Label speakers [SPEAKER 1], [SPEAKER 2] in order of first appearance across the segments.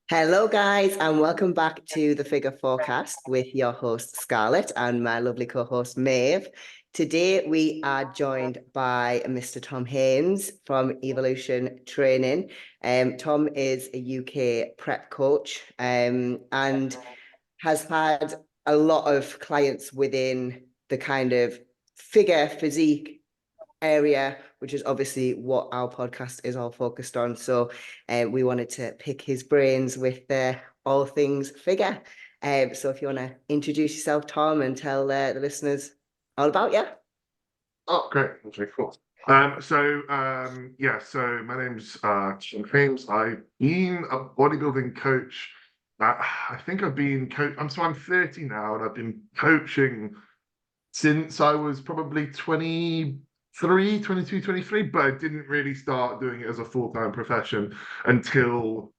[SPEAKER 1] Hello, guys, and welcome back to the Figure Forecast with your host Scarlett and my lovely co-host Maeve. Today we are joined by Mr. Tom Haynes from Evolution Training. Tom is a UK prep coach and has had a lot of clients within the kind of figure physique area, which is obviously what our podcast is all focused on. So we wanted to pick his brains with all things figure. So if you want to introduce yourself, Tom, and tell the listeners all about you.
[SPEAKER 2] Oh, great. That's very cool. So my name's Tom Haynes. I've been a bodybuilding coach. I think I've been I'm 30 now, and I've been coaching since I was probably 22, 23, but I didn't really start doing it as a full-time profession until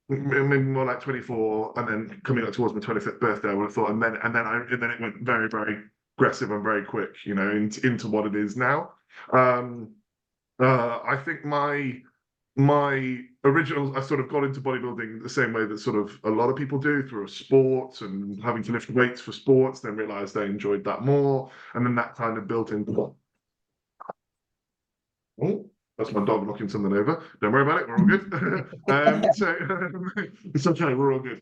[SPEAKER 2] maybe more like 24, and then coming up towards my 25th birthday, I would have thought, and then it went very, very aggressive and very quick, into what it is now. I think my original, I sort of got into bodybuilding the same way that sort of a lot of people do, through sports and having to lift weights for sports, then realized I enjoyed that more, and then that kind of built into. Oh, that's my dog knocking something over. Don't worry about it. We're all good. It's okay. We're all good.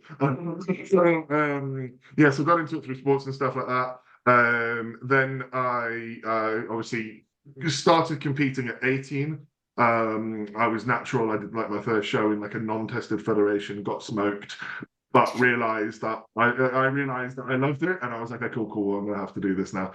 [SPEAKER 2] So got into it through sports and stuff like that. Then I obviously started competing at 18. I was natural. I did like my first show in like a non-tested federation, got smoked, but realized that I realized that I loved it, and I was like, okay, cool, I'm gonna have to do this now.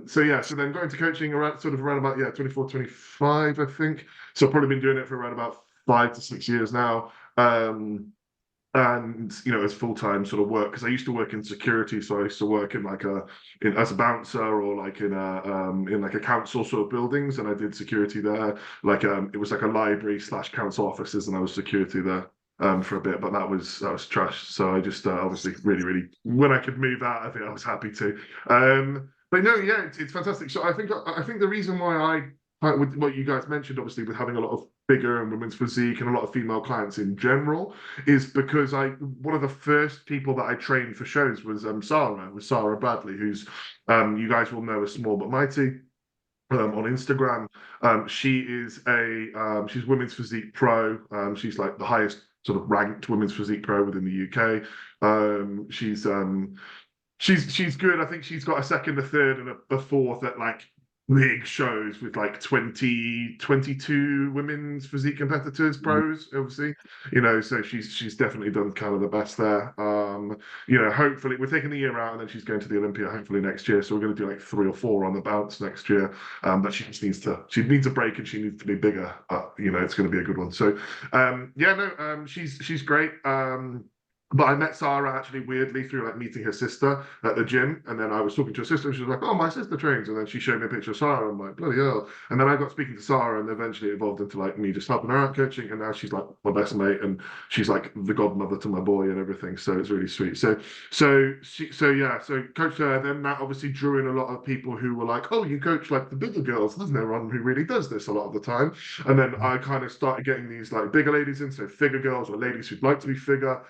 [SPEAKER 2] So then going to coaching around about 24, 25, I think. So I've probably been doing it for around about 5 to 6 years now. And as full-time sort of work, because I used to work in security, so I used to work in as a bouncer, or like in a council sort of buildings, and I did security there. It was like a library / council offices, and I was security there for a bit, but that was trash. So I just obviously really, when I could move out, I think I was happy to. But no, yeah, it's fantastic. So I think the reason why with what you guys mentioned, obviously, with having a lot of figure and women's physique and a lot of female clients in general, is because one of the first people that I trained for shows was Sarah Bradley, who's you guys will know as Small But Mighty on Instagram. She's women's physique pro. She's like the highest sort of ranked women's physique pro within the UK. She's good. I think she's got a second, a third, and a fourth at like big shows with like 22 women's physique competitors, pros, obviously. So she's definitely done kind of the best there. Hopefully we're taking a year out, and then she's going to the Olympia hopefully next year. So we're going to do like 3 or 4 on the bounce next year. But she needs a break, and she needs to be bigger. It's going to be a good one. So she's great. But I met Sarah actually weirdly through like meeting her sister at the gym, and then I was talking to her sister, and she was like, "Oh, my sister trains," and then she showed me a picture of Sarah. I'm like, "Bloody hell!" And then I got speaking to Sarah, and eventually it evolved into like me just helping her out coaching, and now she's like my best mate, and she's like the godmother to my boy and everything. So it's really sweet. So coached her. Then that obviously drew in a lot of people who were like, "Oh, you coach like the bigger girls. There's no one who really does this a lot of the time." And then I kind of started getting these like bigger ladies in, so figure girls or ladies who'd like to be figure.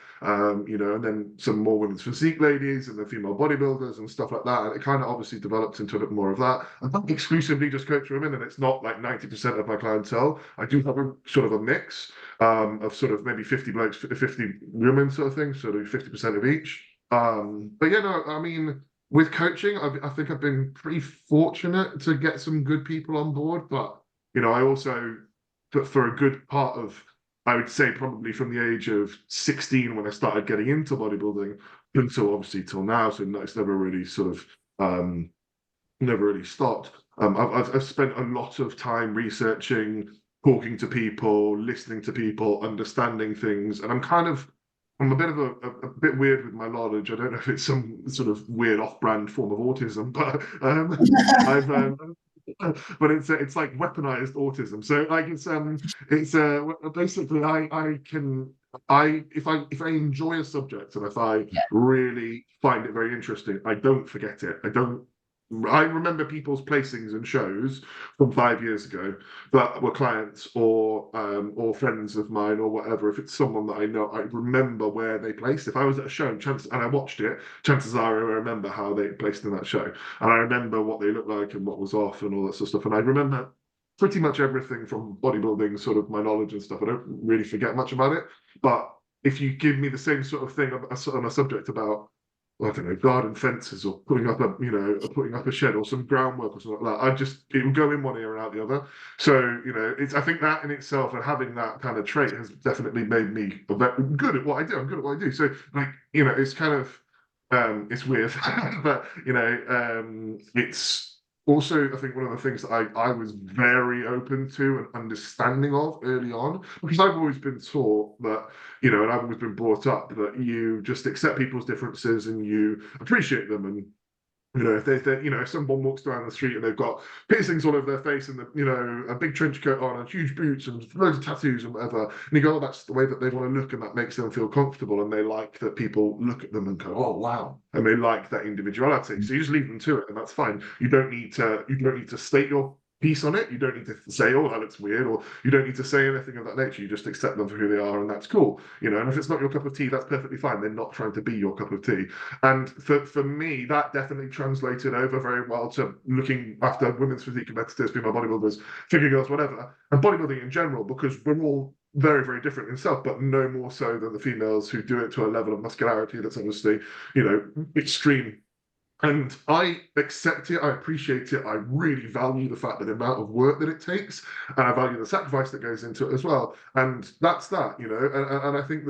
[SPEAKER 2] And then some more women's physique ladies, and the female bodybuilders and stuff like that. And it kind of obviously developed into a bit more of that. I don't exclusively just coach women, and it's not like 90% of my clientele. I do have a sort of a mix of sort of maybe 50 blokes, 50 women sort of thing, sort of 50% of each. But yeah, no, I mean, with coaching, I think I've been pretty fortunate to get some good people on board, but I also, for a good part of, I would say probably from the age of 16 when I started getting into bodybuilding until obviously till now. So it's never really sort of never really stopped. I've spent a lot of time researching, talking to people, listening to people, understanding things, and I'm a bit of a bit weird with my knowledge. I don't know if it's some sort of weird off-brand form of autism, but I've but it's like weaponized autism. So like it's basically if I enjoy a subject, and if I really find it very interesting, I don't forget it. I don't I remember people's placings and shows from 5 years ago that were clients or friends of mine or whatever. If it's someone that I know, I remember where they placed. If I was at a show and I watched it, chances are I remember how they placed in that show, and I remember what they looked like and what was off and all that sort of stuff. And I remember pretty much everything from bodybuilding, sort of my knowledge and stuff. I don't really forget much about it, but if you give me the same sort of thing on a subject about, I don't know, garden fences or putting up a shed or some groundwork or something like that, it would go in one ear and out the other. So, I think that in itself and having that kind of trait has definitely made me good at what I do. I'm good at what I do. So, it's kind of, it's weird, but, it's also, I think one of the things that I was very open to and understanding of early on, because I've always been taught that, and I've always been brought up that you just accept people's differences and you appreciate them. And, if someone walks down the street and they've got piercings all over their face and, a big trench coat on and huge boots and loads of tattoos and whatever, and you go, oh, that's the way that they want to look and that makes them feel comfortable. And they like that people look at them and go, oh, wow. And they like that individuality. So you just leave them to it and that's fine. You don't need to state your piece on it. You don't need to say, oh, that looks weird, or you don't need to say anything of that nature. You just accept them for who they are, and that's cool. And if it's not your cup of tea, that's perfectly fine. They're not trying to be your cup of tea. And for me, that definitely translated over very well to looking after women's physique competitors, female bodybuilders, figure girls, whatever, and bodybuilding in general, because we're all very, very different in self, but no more so than the females who do it to a level of muscularity that's obviously, extreme. And I accept it, I appreciate it, I really value the fact that the amount of work that it takes, and I value the sacrifice that goes into it as well. And that's that, and I think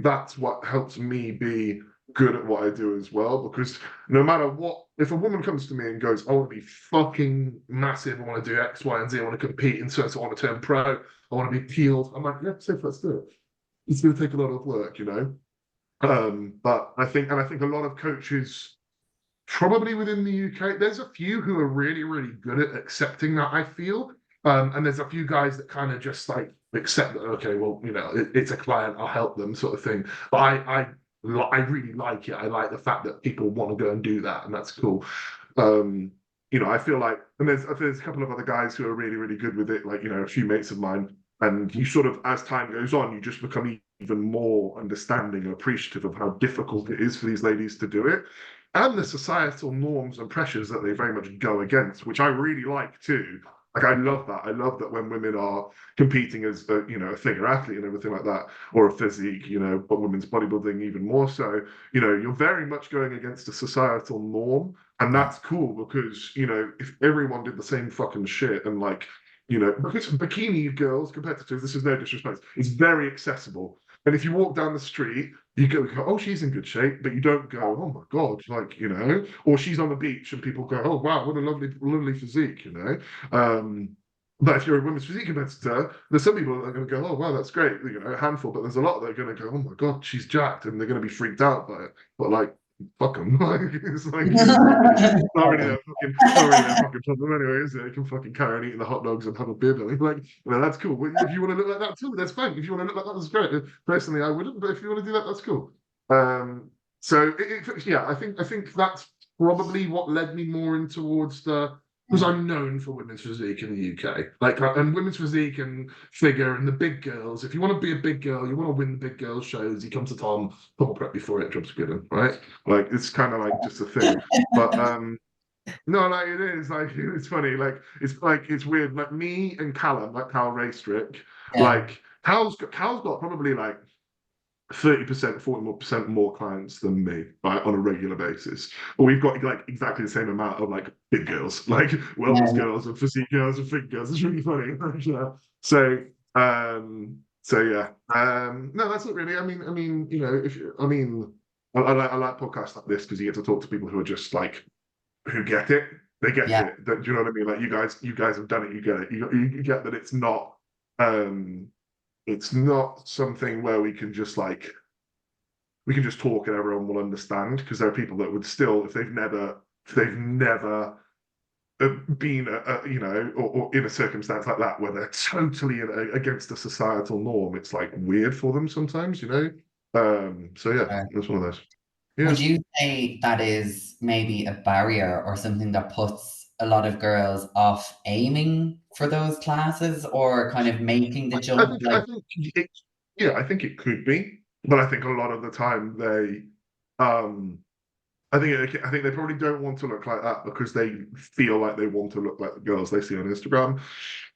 [SPEAKER 2] that's what helps me be good at what I do as well, because no matter what, if a woman comes to me and goes, I want to be fucking massive, I want to do X, Y, and Z, I want to compete in certain, I want to turn pro, I want to be peeled, I'm like, yeah, safe, let's do it. It's going to take a lot of work, but I think a lot of coaches, probably within the UK, there's a few who are really, really good at accepting that, I feel. And there's a few guys that kind of just like accept that, okay, well, it's a client, I'll help them sort of thing. But I really like it. I like the fact that people want to go and do that, and that's cool. I feel like, and there's a couple of other guys who are really, really good with it, like, a few mates of mine. And you sort of, as time goes on, you just become even more understanding and appreciative of how difficult it is for these ladies to do it, and the societal norms and pressures that they very much go against, which I really like too. Like, I love that. I love that when women are competing as a figure athlete and everything like that, or a physique, but women's bodybuilding even more so, you're very much going against a societal norm. And that's cool because, if everyone did the same fucking shit and like, because bikini girls, competitors, this is no disrespect, it's very accessible. And if you walk down the street, you go, oh, she's in good shape, but you don't go, oh my God, like, or she's on the beach and people go, oh, wow, what a lovely, lovely physique, But if you're a women's physique competitor, there's some people that are going to go, oh, wow, that's great, a handful, but there's a lot that are going to go, oh my God, she's jacked, and they're going to be freaked out by it. But like, fuck them. It's like, not really a fucking problem anyway, is it? You can fucking carry on eating the hot dogs and have a beer belly. Like, that's cool. If you want to look like that too, that's fine. If you want to look like that, that's great. Personally, I wouldn't, but if you want to do that, that's cool. So yeah, I think that's probably what led me more in towards because I'm known for women's physique in the UK, like, and women's physique and figure and the big girls. If you want to be a big girl, you want to win the big girls shows, you come to Tom, will prep you for it, job's good, right? Like, it's kind of like just a thing. But no, like, it is like, it's funny, like it's weird. Like, me and Callum, like Cal Raystrick, like Cal's got probably like 30%, 40% more clients than me, right, on a regular basis. But we've got like exactly the same amount of like big girls, like wellness girls and physique girls and fit girls. It's really funny. So yeah. No, that's not really. I mean, I like podcasts like this because you get to talk to people who are just like, who get it. They get it. Do you know what I mean? Like, you guys have done it. You get it. You get that it's not something where we can just talk and everyone will understand, because there are people that would still, if they've never been or in a circumstance like that where they're totally against a societal norm, it's like weird for them sometimes, so yeah, it's one of those. Yeah.
[SPEAKER 3] Would you say that is maybe a barrier or something that puts a lot of girls off aiming for those classes or kind of making the
[SPEAKER 2] I
[SPEAKER 3] jump?
[SPEAKER 2] think
[SPEAKER 3] Like,
[SPEAKER 2] I think it, yeah, I think it could be, but I think a lot of the time um I think they probably don't want to look like that because they feel like they want to look like the girls they see on Instagram.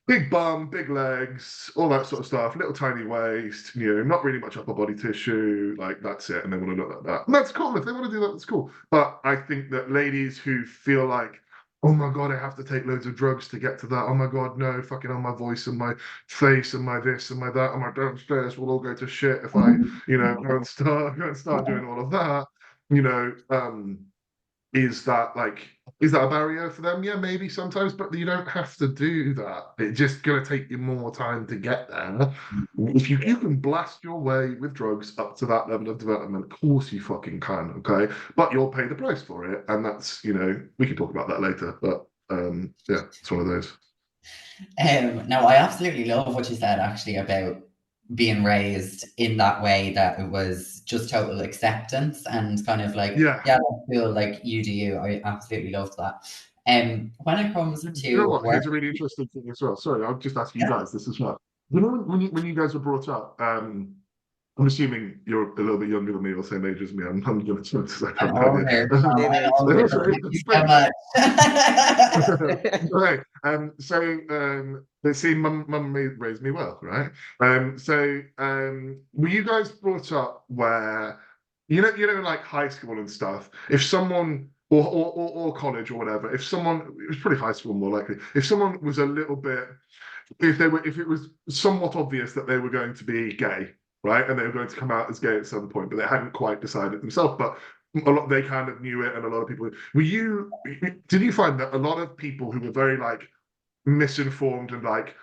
[SPEAKER 2] Big bum, big legs, all that sort of stuff, little tiny waist, not really much upper body tissue, like that's it, and they want to look like that. And that's cool. If they want to do that, that's cool. But I think that ladies who feel like, oh my God, I have to take loads of drugs to get to that. Oh my God, no, fucking on my voice and my face and my this and my that and my downstairs will all go to shit if I, go and start doing all of that you know, is that a barrier for them? Yeah, maybe sometimes, but you don't have to do that. It's just gonna take you more time to get there. If you can blast your way with drugs up to that level of development, of course you fucking can, okay? But you'll pay the price for it, and that's we can talk about that later. But yeah, it's one of those.
[SPEAKER 3] no, I absolutely love what you said actually about being raised in that way, that it was just total acceptance and kind of like,
[SPEAKER 2] Yeah.
[SPEAKER 3] yeah, I feel like you do you. I absolutely loved that. When it comes
[SPEAKER 2] You know
[SPEAKER 3] to
[SPEAKER 2] what?
[SPEAKER 3] work,
[SPEAKER 2] Here's a really interesting thing as well. Sorry, I'll just ask you guys this as well. You know, when you guys were brought up, I'm assuming you're a little bit younger than me or same age as me. I'm going to I
[SPEAKER 3] I'm
[SPEAKER 2] have no
[SPEAKER 3] older.
[SPEAKER 2] idea.
[SPEAKER 1] Same
[SPEAKER 3] I'm
[SPEAKER 1] age.
[SPEAKER 3] older.
[SPEAKER 2] Sorry.
[SPEAKER 3] Thank you so much.
[SPEAKER 2] Right. They see mum raised me well, right? Were you guys brought up where like high school and stuff, if someone or college or whatever, if someone it was probably high school more likely, if someone was a little bit if it was somewhat obvious that they were going to be gay, right? And they were going to come out as gay at some point, but they hadn't quite decided themselves, but they kind of knew it, and a lot of people did you find that a lot of people who were very like misinformed and like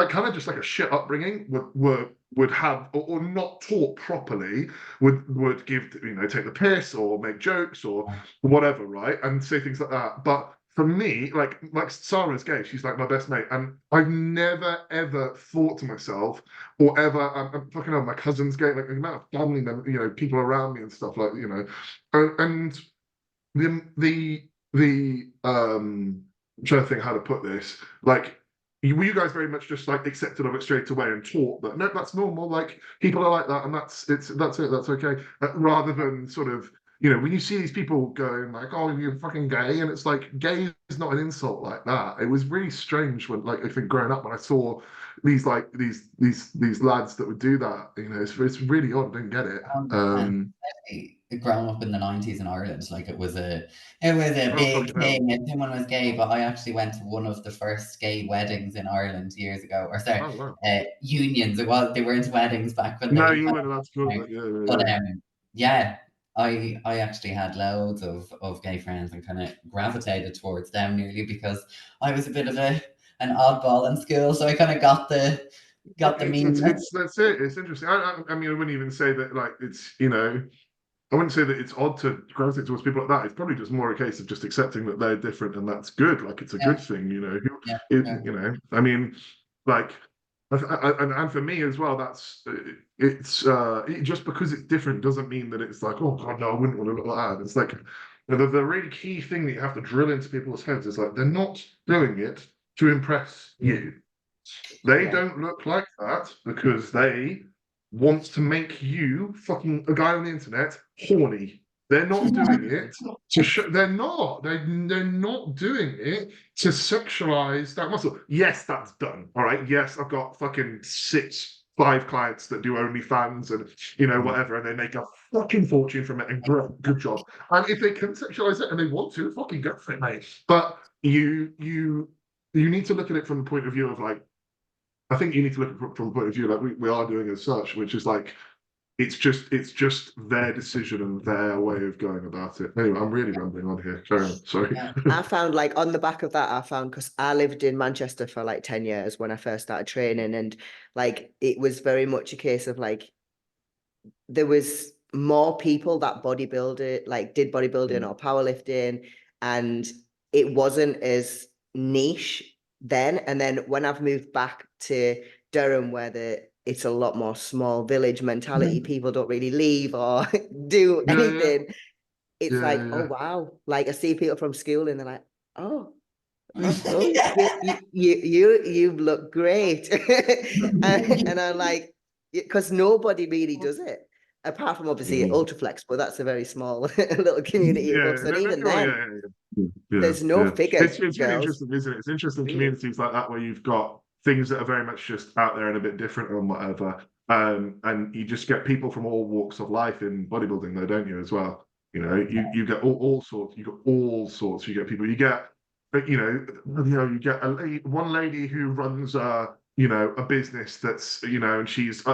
[SPEAKER 2] kind of just like a shit upbringing would have or not taught properly would give take the piss or make jokes or whatever, right, and say things like that. But for me, like Sarah's gay, she's like my best mate, and I've never ever thought to myself or ever I'm fucking hell, my cousin's gay, like the amount of family members, people around me and stuff like and I'm trying to think how to put this. Like, were you guys very much just like accepted of it straight away and taught that no, that's normal. Like people are like that, and that's it. That's okay. Rather than sort of when you see these people going like, "Oh, you're fucking gay," and it's like gay is not an insult like that. It was really strange when I think growing up when I saw these lads that would do that. It's really odd. I didn't get it.
[SPEAKER 3] Growing up in the 90s in Ireland, like it was a
[SPEAKER 2] Oh
[SPEAKER 3] big
[SPEAKER 2] fucking hell!
[SPEAKER 3] thing if someone was gay. But I actually went to one of the first gay weddings in Ireland years ago, or sorry,
[SPEAKER 2] Oh wow!
[SPEAKER 3] unions. They weren't weddings back when
[SPEAKER 2] No,
[SPEAKER 3] they
[SPEAKER 2] you
[SPEAKER 3] kind
[SPEAKER 2] weren't allowed to call it
[SPEAKER 3] of,
[SPEAKER 2] that. Yeah,
[SPEAKER 3] but
[SPEAKER 2] yeah,
[SPEAKER 3] yeah, I actually had loads of gay friends and kind of gravitated towards them nearly because I was a bit of an oddball in school, so I kind of got the meanness.
[SPEAKER 2] It's that's it. It's interesting. I mean, I wouldn't even say that like it's I wouldn't say that it's odd to gravitate towards people like that. It's probably just more a case of just accepting that they're different and that's good. Like it's a
[SPEAKER 3] Yeah,
[SPEAKER 2] good thing.
[SPEAKER 3] yeah,
[SPEAKER 2] I mean, like, and for me as well, that's just because it's different doesn't mean that it's like, oh God, no, I wouldn't want to look like that. It's like the really key thing that you have to drill into people's heads is like they're not doing it to impress you. They
[SPEAKER 3] yeah.
[SPEAKER 2] don't look like that because they want to make you, fucking a guy on the internet, horny. They're not doing it to show. They're not. They're not doing it to sexualize that muscle. Yes, that's done. All right. Yes, I've got fucking 5 clients that do OnlyFans and whatever, and they make a fucking fortune from it. And great, good job. And if they can sexualize it and they want to, fucking go for it, mate. But you need to look at it from the point of view of like. I think you need to look at it from a point of view like we are doing as such, which is like it's just their decision and their way of going about it. Anyway, I'm really rambling on here. Carry on. Sorry.
[SPEAKER 3] Yeah.
[SPEAKER 1] I found like on the back of that, because I lived in Manchester for like 10 years when I first started training, and like it was very much a case of like there was more people that bodybuilded, like did bodybuilding or powerlifting, and it wasn't as niche then. And then when I've moved back to Durham, where it's a lot more small village mentality. People don't really leave or do
[SPEAKER 2] Yeah,
[SPEAKER 1] anything. It's
[SPEAKER 2] yeah,
[SPEAKER 1] like, oh
[SPEAKER 2] yeah.
[SPEAKER 1] wow, like I see people from school and they're like, oh, you look great. And I'm like, because nobody really does it, apart from obviously Ultraflex, but that's a very small little community of us.
[SPEAKER 2] Yeah,
[SPEAKER 1] And even
[SPEAKER 2] oh,
[SPEAKER 1] then,
[SPEAKER 2] yeah,
[SPEAKER 1] there's no
[SPEAKER 2] yeah.
[SPEAKER 1] figure
[SPEAKER 2] It's really
[SPEAKER 1] girls.
[SPEAKER 2] interesting, isn't it? It's interesting
[SPEAKER 1] Really?
[SPEAKER 2] communities like that where you've got things that are very much just out there and a bit different and whatever. And you just get people from all walks of life in bodybuilding, though, don't you, as well? You know, you get all sorts. You get all sorts. You get people. You get, you get one lady who runs a business that's, and she's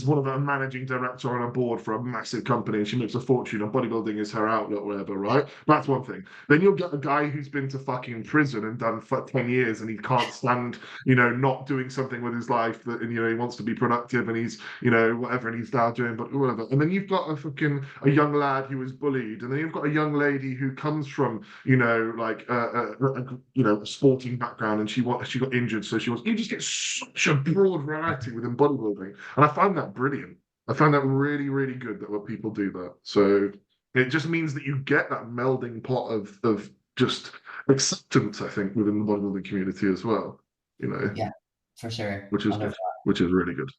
[SPEAKER 2] one of a managing director on a board for a massive company and she makes a fortune and bodybuilding is her outlet or whatever, right? That's one thing. Then you'll get a guy who's been to fucking prison and done for 10 years and he can't stand, not doing something with his life that, and, he wants to be productive and he's, whatever, and he's now doing, but whatever. And then you've got a young lad who was bullied, and then you've got a young lady who comes from, like a sporting background and she got injured, so you just get such a broad variety within bodybuilding. And I find that brilliant. I find that really, really good that when people do that. So it just means that you get that melding pot of just acceptance, I think, within the bodybuilding community as well.
[SPEAKER 3] Yeah, for sure.
[SPEAKER 2] Which is good. Which is really good.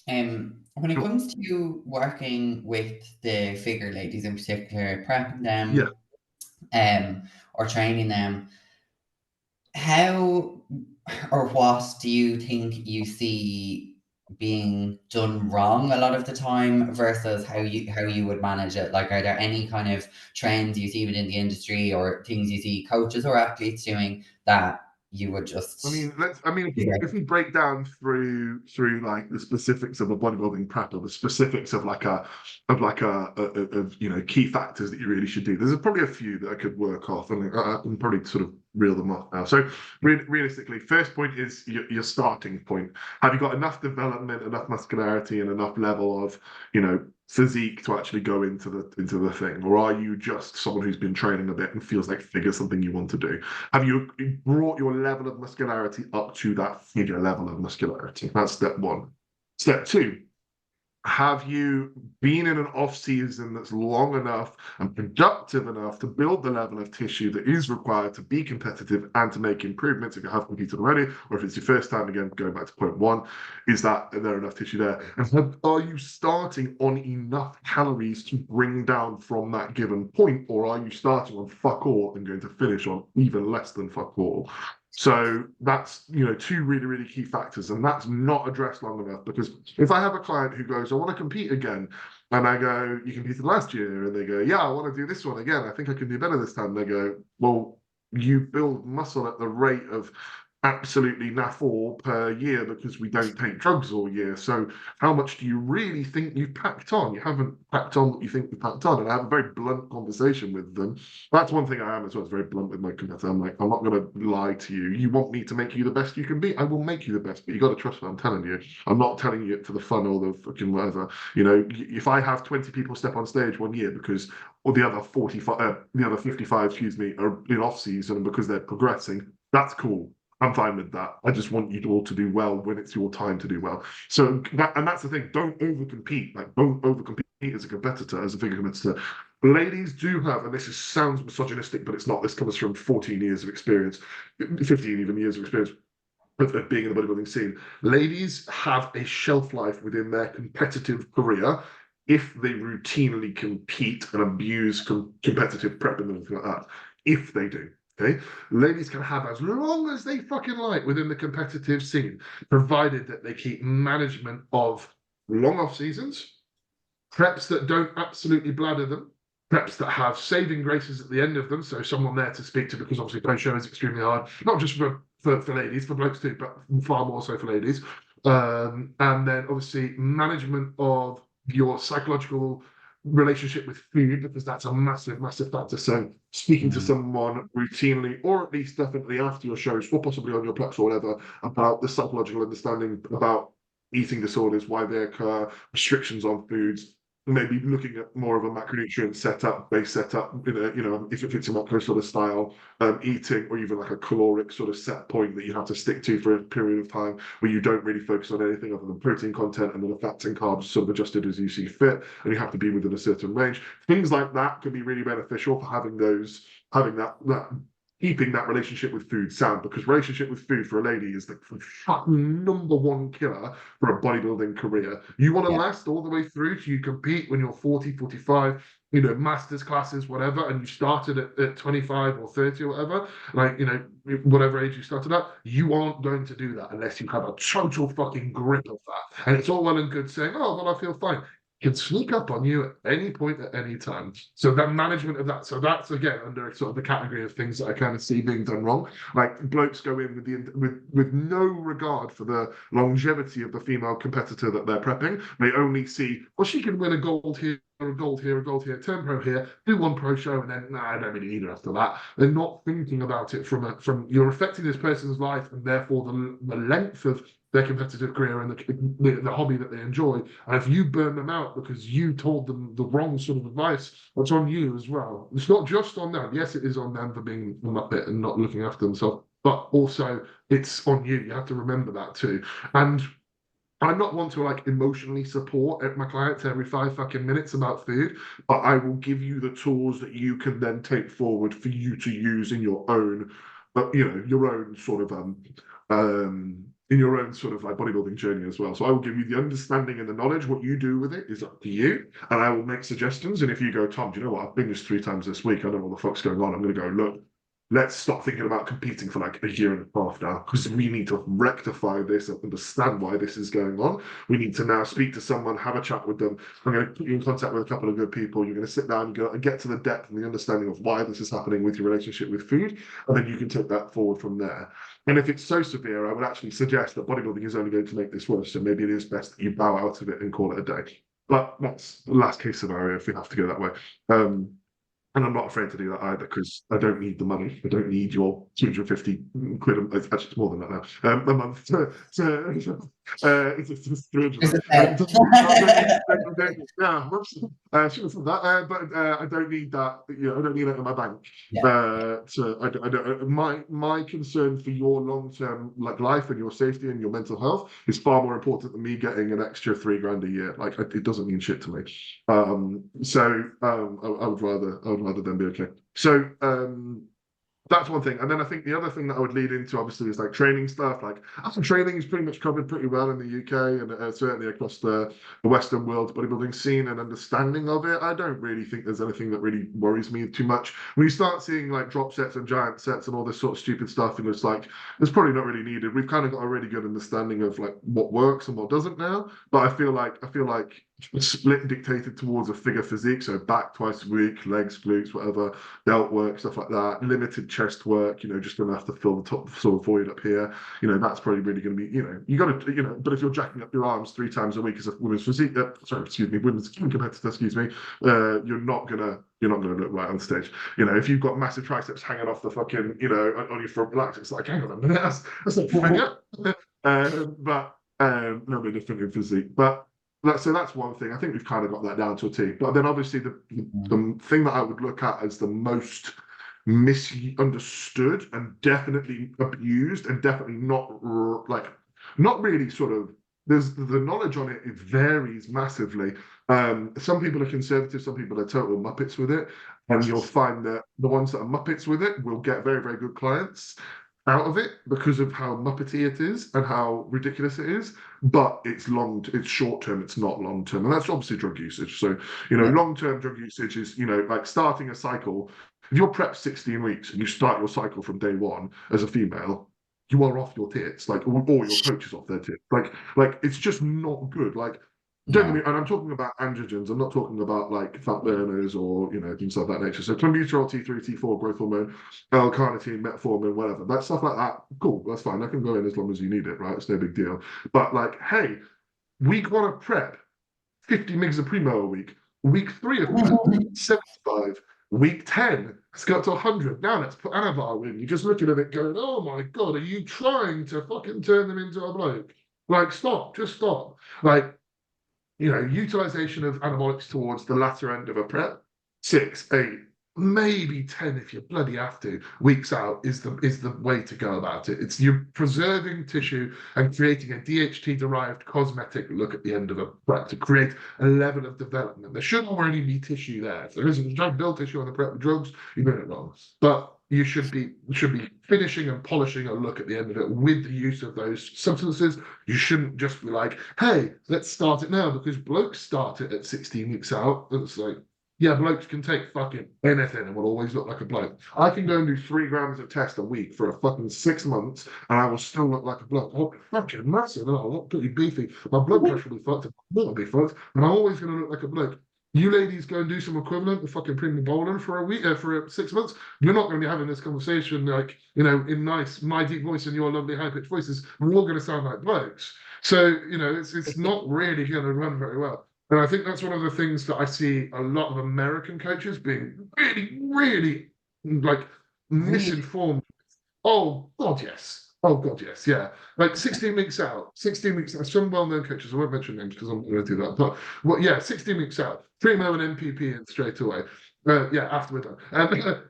[SPEAKER 3] When it comes to working with the figure ladies in particular, prepping them, or training them, how or what do you think you see being done wrong a lot of the time versus how you would manage it? Like, are there any kind of trends you see within the industry or things you see coaches or athletes doing that you would just?
[SPEAKER 2] If we break down through like the specifics of a bodybuilding prep or the specifics of key factors that you really should do, there's probably a few that I could work off and I can probably sort of reel them off now. So realistically, first point is your starting point. Have you got enough development, enough muscularity, and enough level of physique to actually go into the thing, or are you just someone who's been training a bit and feels like figure something you want to do? Have you brought your level of muscularity up to that figure level of muscularity? That's step one. Step two, have you been in an off season that's long enough and productive enough to build the level of tissue that is required to be competitive and to make improvements if you have competed already, or if it's your first time? Again, going back to point one, is there enough tissue there? And are you starting on enough calories to bring down from that given point, or are you starting on fuck all and going to finish on even less than fuck all? So that's, two really, really key factors. And that's not addressed long enough, because if I have a client who goes, I want to compete again, and I go, you competed last year, and they go, yeah, I want to do this one again. I think I can do better this time. And they go, well, you build muscle at the rate of absolutely naff all per year because we don't take drugs all year. So how much do you really think you've packed on? You haven't packed on what you think you've packed on. And I have a very blunt conversation with them. That's one thing I am as well. It's very blunt with my competitor. I'm like, I'm not going to lie to you. You want me to make you the best you can be? I will make you the best, but you got to trust what I'm telling you. I'm not telling you it for the fun or the fucking whatever. If I have 20 people step on stage one year because, or the other 55, excuse me, are in off season and because they're progressing, that's cool. I'm fine with that. I just want you all to do well when it's your time to do well. So that's the thing. Don't overcompete. Like, don't overcompete as a competitor, as a figure competitor. Ladies do have, and sounds misogynistic, but it's not. This comes from 14 years of experience, 15 even years of experience of being in the bodybuilding scene. Ladies have a shelf life within their competitive career if they routinely compete and abuse competitive prep and everything like that. If they do. Okay, ladies can have as long as they fucking like within the competitive scene, provided that they keep management of long off seasons, preps that don't absolutely bladder them, preps that have saving graces at the end of them, so someone there to speak to, because obviously post-show is extremely hard, not just for ladies, for blokes too, but far more so for ladies. And then obviously management of your psychological relationship with food, because that's a massive, massive factor. So speaking to someone routinely, or at least definitely after your shows, or possibly on your plex or whatever, about the psychological understanding about eating disorders, why they occur, restrictions on foods, maybe looking at more of a macronutrient setup, base setup, if it's a macro sort of style, eating, or even like a caloric sort of set point that you have to stick to for a period of time where you don't really focus on anything other than protein content, and then the fats and carbs sort of adjusted as you see fit, and you have to be within a certain range. Things like that can be really beneficial for having that keeping that relationship with food sound, because relationship with food for a lady is the fucking number one killer for a bodybuilding career. You want to last all the way through till you compete when you're 40, 45, masters classes, whatever, and you started at 25 or 30 or whatever, whatever age you started at, you aren't going to do that unless you have a total fucking grip of that. And it's all well and good saying, oh, well, I feel fine. Can sneak up on you at any point at any time. So that management of that, so that's again under sort of the category of things that I kind of see being done wrong. Like blokes go in with no regard for the longevity of the female competitor that they're prepping. They only see, well, she can win a gold here, a gold here, a gold here, turn pro here, do one pro show, and then I don't really need her after that. They're not thinking about it from you're affecting this person's life, and therefore the length of their competitive career and the hobby that they enjoy. And if you burn them out because you told them the wrong sort of advice, that's on you as well. It's not just on them. Yes, it is on them for being a muppet and not looking after themselves, but also it's on you. You have to remember that too. And I'm not one to like emotionally support my clients every 5 fucking minutes about food, but I will give you the tools that you can then take forward for you to use in your own, your own sort of in your own sort of like bodybuilding journey as well. So I will give you the understanding and the knowledge. What you do with it is up to you, and I will make suggestions. And if you go, Tom, do you know what? I've been this 3 times this week. I don't know what the fuck's going on. I'm going to go, look, let's stop thinking about competing for like a year and a half now, because we need to rectify this and understand why this is going on. We need to now speak to someone, have a chat with them. I'm going to put you in contact with a couple of good people. You're going to sit down and go and get to the depth and the understanding of why this is happening with your relationship with food, and then you can take that forward from there. And if it's so severe, I would actually suggest that bodybuilding is only going to make this worse. So maybe it is best that you bow out of it and call it a day. But that's the last case scenario if we have to go that way. And I'm not afraid to do that either, because I don't need the money. I don't need your 250 quid. Actually, it's more than that now. A month it's just 300. Yeah, I should have said that. But I don't need that. I don't need it in my bank. My concern for your long-term life and your safety and your mental health is far more important than me getting an extra $3,000 a year. It doesn't mean shit to me. I would rather than be okay. So that's one thing. And then I think the other thing that I would lead into, obviously, is like training stuff. Like training is pretty much covered pretty well in the UK and certainly across the Western world bodybuilding scene and understanding of it. I don't really think there's anything that really worries me too much. When you start seeing like drop sets and giant sets and all this sort of stupid stuff, and it's like, it's probably not really needed. We've kind of got a really good understanding of like what works and what doesn't now. But I feel like a split dictated towards a figure physique, so back twice a week, legs, glutes, whatever, delt work, stuff like that, limited chest work, just enough to fill the top sort of void up here. That's probably really going to be, you got to, but if you're jacking up your arms 3 times a week as a women's physique, women's competitor, you're not gonna look right on stage. If you've got massive triceps hanging off the fucking, on your front legs, it's like, hang on a minute, that's not figure. But a little bit different in physique, but. So that's one thing. I think we've kind of got that down to a T. But then obviously the thing that I would look at as the most misunderstood and definitely abused and definitely not really sort of, there's the knowledge on it varies massively. Some people are conservative, some people are total muppets with it. And you'll find that the ones that are muppets with it will get very, very good clients out of it because of how muppety it is and how ridiculous it is, but it's short term, it's not long term, and that's obviously drug usage. So long term drug usage is like starting a cycle. If you're prepped 16 weeks and you start your cycle from day 1 as a female, you are off your tits, or your coach is off their tits. Like it's just not good. Don't get me, and I'm talking about androgens. I'm not talking about like fat burners or things of that nature. So clenbuterol, T3, T4, growth hormone, L-carnitine, metformin, whatever. That stuff like that, cool. That's fine. That can go in as long as you need it, right? It's no big deal. But hey, week 1 of prep, 50 mgs of primo a week. Week 3 of prep, 75. Week 10, let's go up to 100. Now let's put Anavar in. You're just looking at it going, oh my God, are you trying to fucking turn them into a bloke? Stop, just stop. utilization of anabolics towards the latter end of a prep, 6, 8, maybe 10 if you bloody have to, weeks out is the way to go about it. It's you're preserving tissue and creating a DHT-derived cosmetic look at the end of a prep to create a level of development. There should already be tissue there. If there isn't, you try to build tissue on the prep with drugs, you're doing it wrong. But you should be finishing and polishing a look at the end of it with the use of those substances. You shouldn't just be like, hey, let's start it now, because blokes start it at 16 weeks out. It's like, yeah, blokes can take fucking anything and will always look like a bloke. I can go and do 3 grams of test a week for a fucking 6 months and I will still look like a bloke. I'll be fucking massive and I'll look pretty beefy. My blood pressure will be fucked, will be fucked, and I'm always going to look like a bloke. You ladies go and do some equivalent of fucking Prima Bowling for a week, for 6 months. You're not going to be having this conversation like, in nice, my deep voice and your lovely high-pitched voices. We're all going to sound like blokes. So, it's not really going to run very well. And I think that's one of the things that I see a lot of American coaches being really, really like misinformed. Oh God, yes. Oh God, yes. Yeah. Like 16 weeks out, some well-known coaches, I won't mention names because I'm not going to do that. But 16 weeks out, Primo and MPP in straight away. After we're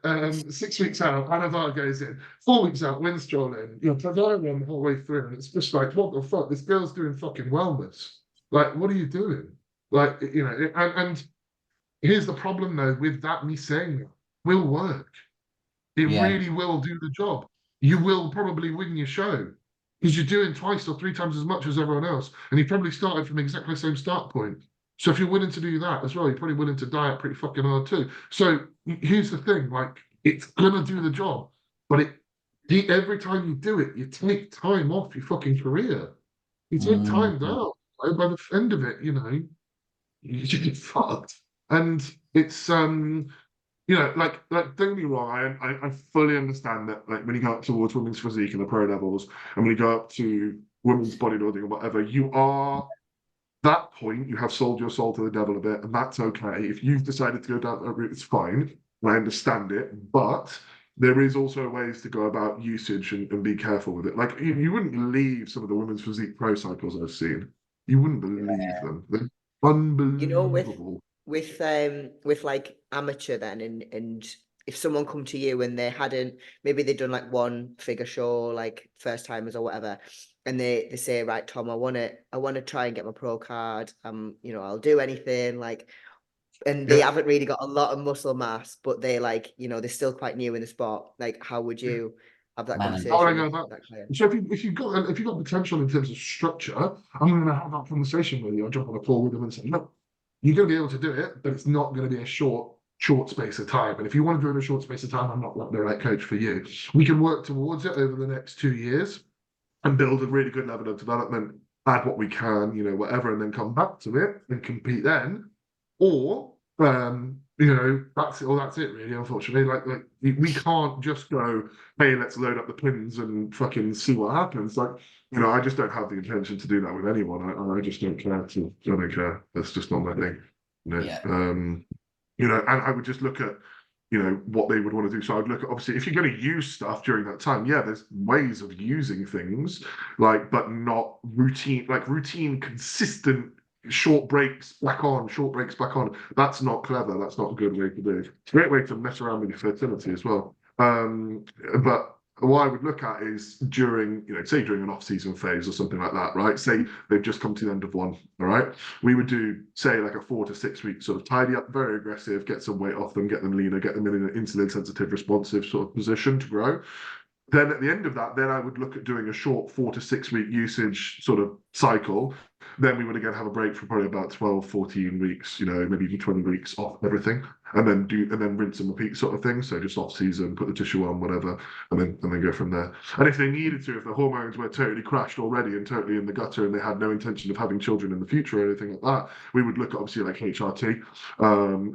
[SPEAKER 2] done. 6 weeks out, Anavar goes in. 4 weeks out, Winstrol in. Pavara the whole way through. And it's just like, what the fuck? This girl's doing fucking wellness. Like, what are you doing? Like, and here's the problem though with that, me saying that will work. It really will do the job. You will probably win your show because you're doing 2 or 3 times as much as everyone else. And you probably started from exactly the same start point. So if you're willing to do that as well, you're probably willing to diet pretty fucking hard too. So here's the thing, like, it's gonna do the job, but every time you do it, you take time off your fucking career. You take time down. By the end of it, you get fucked. And it's like don't get me wrong, I fully understand that, like, when you go up towards women's physique and the pro levels, and when you go up to women's bodybuilding or whatever, you are that point, you have sold your soul to the devil a bit, and that's okay. If you've decided to go down that route, it's fine. I understand it, but there is also ways to go about usage and be careful with it. Like, you wouldn't believe some of the women's physique pro cycles I've seen. You wouldn't believe them. They're unbelievable.
[SPEAKER 1] With like amateur then, and if someone come to you and they hadn't, maybe they'd done like one figure show, like first timers or whatever, and they say, right, Tom, I want to try and get my pro card. I'll do anything, like, and they haven't really got a lot of muscle mass, but they like, they're still quite new in the sport. Like, how would you have that conversation with that client?
[SPEAKER 2] So if you've got potential in terms of structure, I'm going to have that conversation with you. I'll jump on a call with them and say, look, you're going to be able to do it, but it's not going to be a short space of time. And if you want to do it in a short space of time, I'm not the right coach for you. We can work towards it over the next 2 years and build a really good level of development, add what we can, whatever, and then come back to it and compete then. Or, that's it really, unfortunately. Like we can't just go, hey, let's load up the pins and fucking see what happens. Like, I just don't have the intention to do that with anyone. I just don't care. I don't care. That's just not my thing. And I would just look at, what they would want to do. So I'd look at, obviously, if you're going to use stuff during that time, there's ways of using things, but not routine, consistent, short breaks back on. That's not clever. That's not a good way to do it. It's a great way to mess around with your fertility as well. But what I would look at is during an off-season phase or something like that, right? Say they've just come to the end of one, all right? We would do, say, like a 4 to 6 week sort of tidy up, very aggressive, get some weight off them, get them leaner, get them in an insulin-sensitive, responsive sort of position to grow. Then at the end of that, then I would look at doing a short 4 to 6 week usage sort of cycle. Then we would again have a break for probably about 12, 14 weeks, maybe even 20 weeks off everything, and then rinse and repeat sort of thing. So just off season, put the tissue on, whatever, and then go from there. And if they needed to, if the hormones were totally crashed already and totally in the gutter, and they had no intention of having children in the future or anything like that, we would look at obviously like HRT.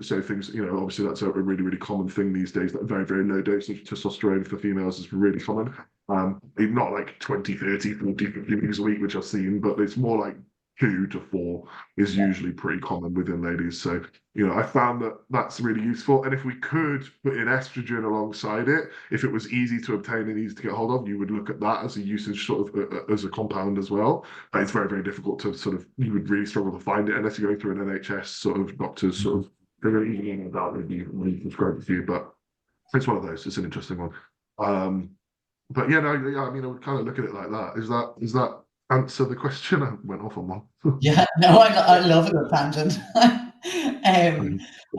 [SPEAKER 2] So things, obviously that's a really, really common thing these days. That very, very low dose of testosterone for females is really common. Not like 20, 30, 40, 50 weeks a week, which I've seen, but it's more like 2 to 4 is
[SPEAKER 3] Yeah.
[SPEAKER 2] usually pretty common within ladies. So, I found that that's really useful. And if we could put in estrogen alongside it, if it was easy to obtain and easy to get hold of, you would look at that as a usage sort of as a compound as well. But it's very, very difficult to sort of, you would really struggle to find it unless you're going through an NHS sort of doctor's sort of, they're going to even about when you prescribe it to you. But it's one of those. It's an interesting one. But yeah, no, yeah, I mean, I would kind of look at it like that. Is that answer the question? I went off on one.
[SPEAKER 3] Yeah, no, I love a good tangent. I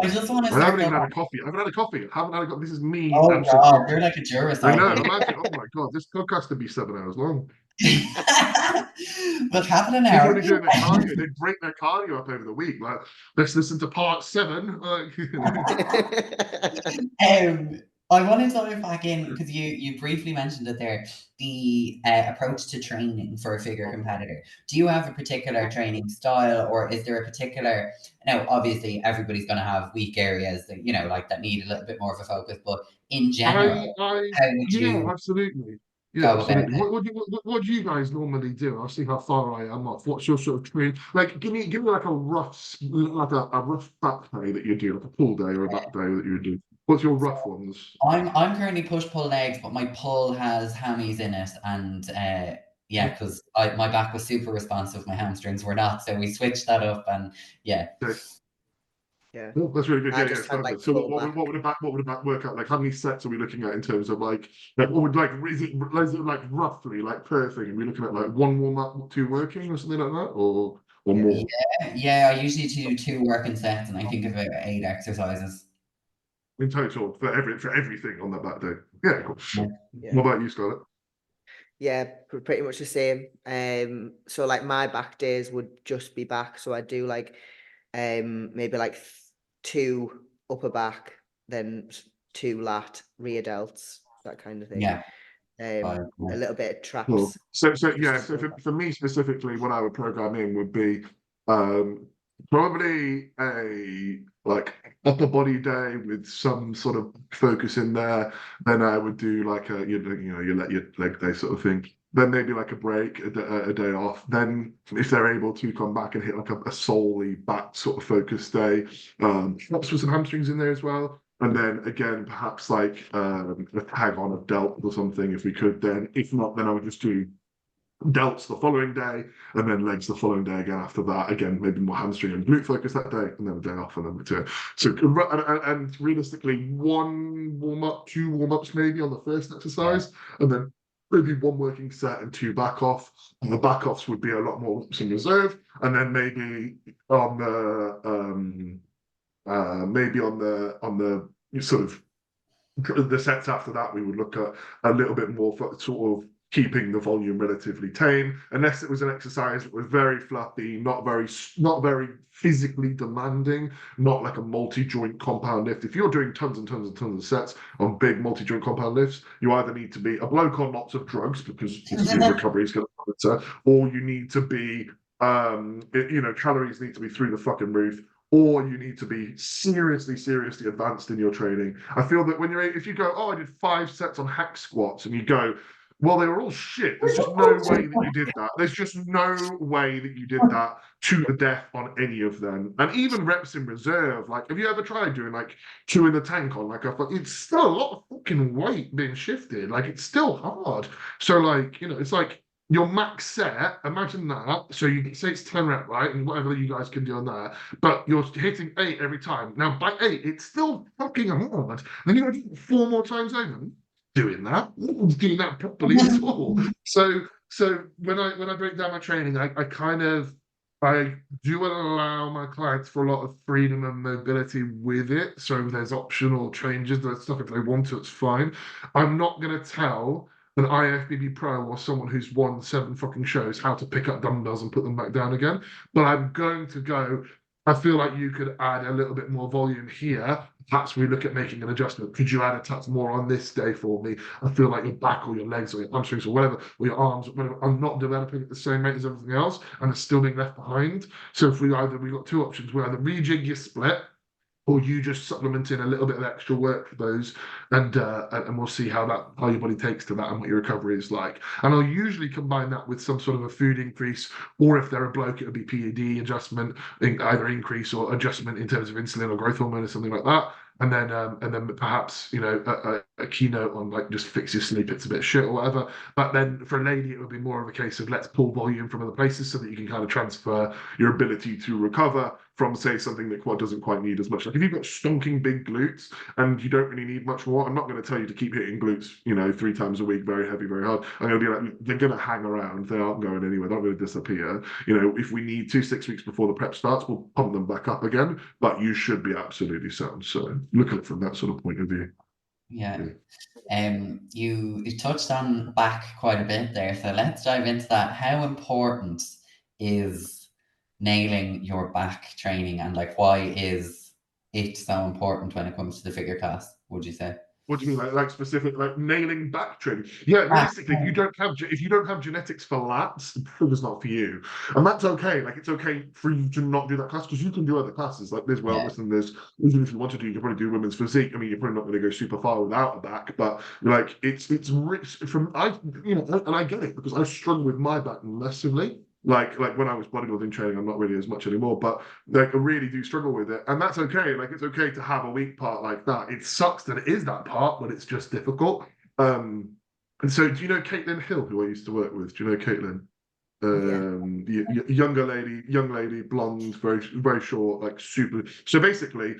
[SPEAKER 3] just want to
[SPEAKER 2] I haven't even
[SPEAKER 3] circle
[SPEAKER 2] had
[SPEAKER 3] back.
[SPEAKER 2] a coffee. I haven't had a coffee. I haven't had a coffee. This is me
[SPEAKER 3] Oh
[SPEAKER 2] answering
[SPEAKER 3] God,
[SPEAKER 2] questions.
[SPEAKER 3] you're like a
[SPEAKER 2] I know.
[SPEAKER 3] Duracell.
[SPEAKER 2] Imagine. Oh my God, this podcast could be 7 hours long.
[SPEAKER 3] But half an
[SPEAKER 2] People
[SPEAKER 3] hour.
[SPEAKER 2] only doing their cardio. They break their cardio up over the week. Like, let's listen to part 7.
[SPEAKER 3] I want to dive back in because you briefly mentioned it there, the approach to training for a figure competitor. Do you have a particular training style, or is there a particular? Now, obviously, everybody's going to have weak areas that like that need a little bit more of a focus. But in general, how would
[SPEAKER 2] Yeah,
[SPEAKER 3] you
[SPEAKER 2] absolutely. Yeah,
[SPEAKER 3] go about
[SPEAKER 2] absolutely.
[SPEAKER 3] it?
[SPEAKER 2] What do you guys normally do? I'll see how far I am off. What's your sort of train? Like, give me like a rough, like a rough back day that you do, like a pull day or a back day that you do. What's your rough ones?
[SPEAKER 3] I'm currently push pull legs, but my pull has hammies in it, and yeah, because my back was super responsive, my hamstrings were not, so we switched that up, and yeah.
[SPEAKER 2] Okay.
[SPEAKER 1] Yeah.
[SPEAKER 2] Oh, that's really good.
[SPEAKER 1] I
[SPEAKER 2] Yeah,
[SPEAKER 1] just
[SPEAKER 2] it's
[SPEAKER 1] had like
[SPEAKER 2] perfect. So
[SPEAKER 1] full
[SPEAKER 2] what
[SPEAKER 1] back.
[SPEAKER 2] would a back work out? Like, how many sets are we looking at in terms of like what would like is it like roughly like per thing? Are we looking at like 1 warm up, 2 working or something like that, or
[SPEAKER 1] Yeah.
[SPEAKER 2] more?
[SPEAKER 3] Yeah, I usually do 2 working sets, and I think about 8 exercises.
[SPEAKER 2] In total for everything on that back day. Yeah, cool.
[SPEAKER 1] Yeah.
[SPEAKER 2] What about you, Scarlett?
[SPEAKER 1] Yeah, pretty much the same. So like my back days would just be back. So I do like maybe like 2 upper back, then 2 lat, rear delts, that kind of thing.
[SPEAKER 3] Yeah.
[SPEAKER 1] A little bit of
[SPEAKER 2] Cool.
[SPEAKER 1] traps.
[SPEAKER 2] So
[SPEAKER 1] just
[SPEAKER 2] yeah,
[SPEAKER 1] to
[SPEAKER 2] so
[SPEAKER 1] build up.
[SPEAKER 2] for me specifically, what I would program in would be probably a like upper body day with some sort of focus in there. Then I would do like you let your leg day sort of thing. Then maybe like a break, a day off. Then if they're able to come back and hit like a solely back sort of focus day, perhaps with some hamstrings in there as well. And then again, perhaps like a tag on a delt or something if we could. Then if not, then I would just do delts the following day, and then legs the following day again after that. Again, maybe more hamstring and glute focus that day, and then a day off, and then return. So, and realistically, 1 warm up, 2 warm ups maybe on the first exercise, and then maybe 1 working set and 2 back off. And the back offs would be a lot more in reserve, and then maybe on the sort of the sets after that, we would look at a little bit more for sort of keeping the volume relatively tame, unless it was an exercise that was very fluffy, not very physically demanding, not like a multi-joint compound lift. If you're doing tons and tons and tons of sets on big multi-joint compound lifts, you either need to be a bloke on lots of drugs because your recovery is going to matter, or you need to be calories need to be through the fucking roof, or you need to be seriously advanced in your training. I feel that if you go, oh, I did 5 sets on hack squats, and you go, well, they were all shit. There's just no way that you did that. There's just no way that you did that to the death on any of them. And even reps in reserve, like, have you ever tried doing like 2 in the tank on like it's still a lot of fucking weight being shifted. Like, it's still hard. So like, it's like your max set, imagine that. So you say it's 10 rep, right? And whatever you guys can do on that. But you're hitting 8 every time. Now, by 8, it's still fucking hard. Then you got to do it 4 more times over. Doing that properly at all. So when I break down my training, I do allow my clients for a lot of freedom and mobility with it. So there's optional changes, there's stuff if they want to, it's fine. I'm not going to tell an IFBB pro or someone who's won 7 fucking shows how to pick up dumbbells and put them back down again. But I'm going to go, I feel like you could add a little bit more volume here. Perhaps we look at making an adjustment. Could you add a touch more on this day for me? I feel like your back or your legs or your hamstrings or whatever, or your arms or whatever, I'm not developing at the same rate as everything else, and it's still being left behind. So if we got 2 options. We either rejig your split, or you just supplement in a little bit of extra work for those, and we'll see how your body takes to that and what your recovery is like. And I'll usually combine that with some sort of a food increase, or if they're a bloke, it'll be PED adjustment, either increase or adjustment in terms of insulin or growth hormone or something like that. And then perhaps, you know, a keynote on like just fix your sleep, it's a bit shit or whatever. But then for a lady, it would be more of a case of let's pull volume from other places so that you can kind of transfer your ability to recover from, say, something that quad doesn't quite need as much. Like if you've got stonking big glutes and you don't really need much more, I'm not going to tell you to keep hitting glutes, you know, 3 times a week, very heavy, very hard. I'm going to be like, they're going to hang around. They aren't going anywhere. They're not going to disappear. You know, if we need 6 weeks before the prep starts, we'll pump them back up again. But you should be absolutely sound. So look at it from that sort of point of view.
[SPEAKER 3] Yeah. You touched on back quite a bit there, so let's dive into that. How important is nailing your back training, and like why is it so important when it comes to the figure class, would you say?
[SPEAKER 2] What do you mean, like specific, like nailing back training? Yeah, realistically, if you don't have genetics for lats, the figure's not for you, and that's okay. Like it's okay for you to not do that class because you can do other classes. Like there's wellness and there's, even if you want to do, you can probably do women's physique. I mean, you're probably not going to go super far without a back, but like it's rich from and I get it because I struggle with my back massively. Like when I was bodybuilding training, I'm not really as much anymore, but like I really do struggle with it, and that's okay. Like it's okay to have a weak part like that. It sucks that it is that part, but it's just difficult. And so, do you know Caitlin Hill, who I used to work with? Do you know Caitlin? Young lady, blonde, very short, like super. So basically,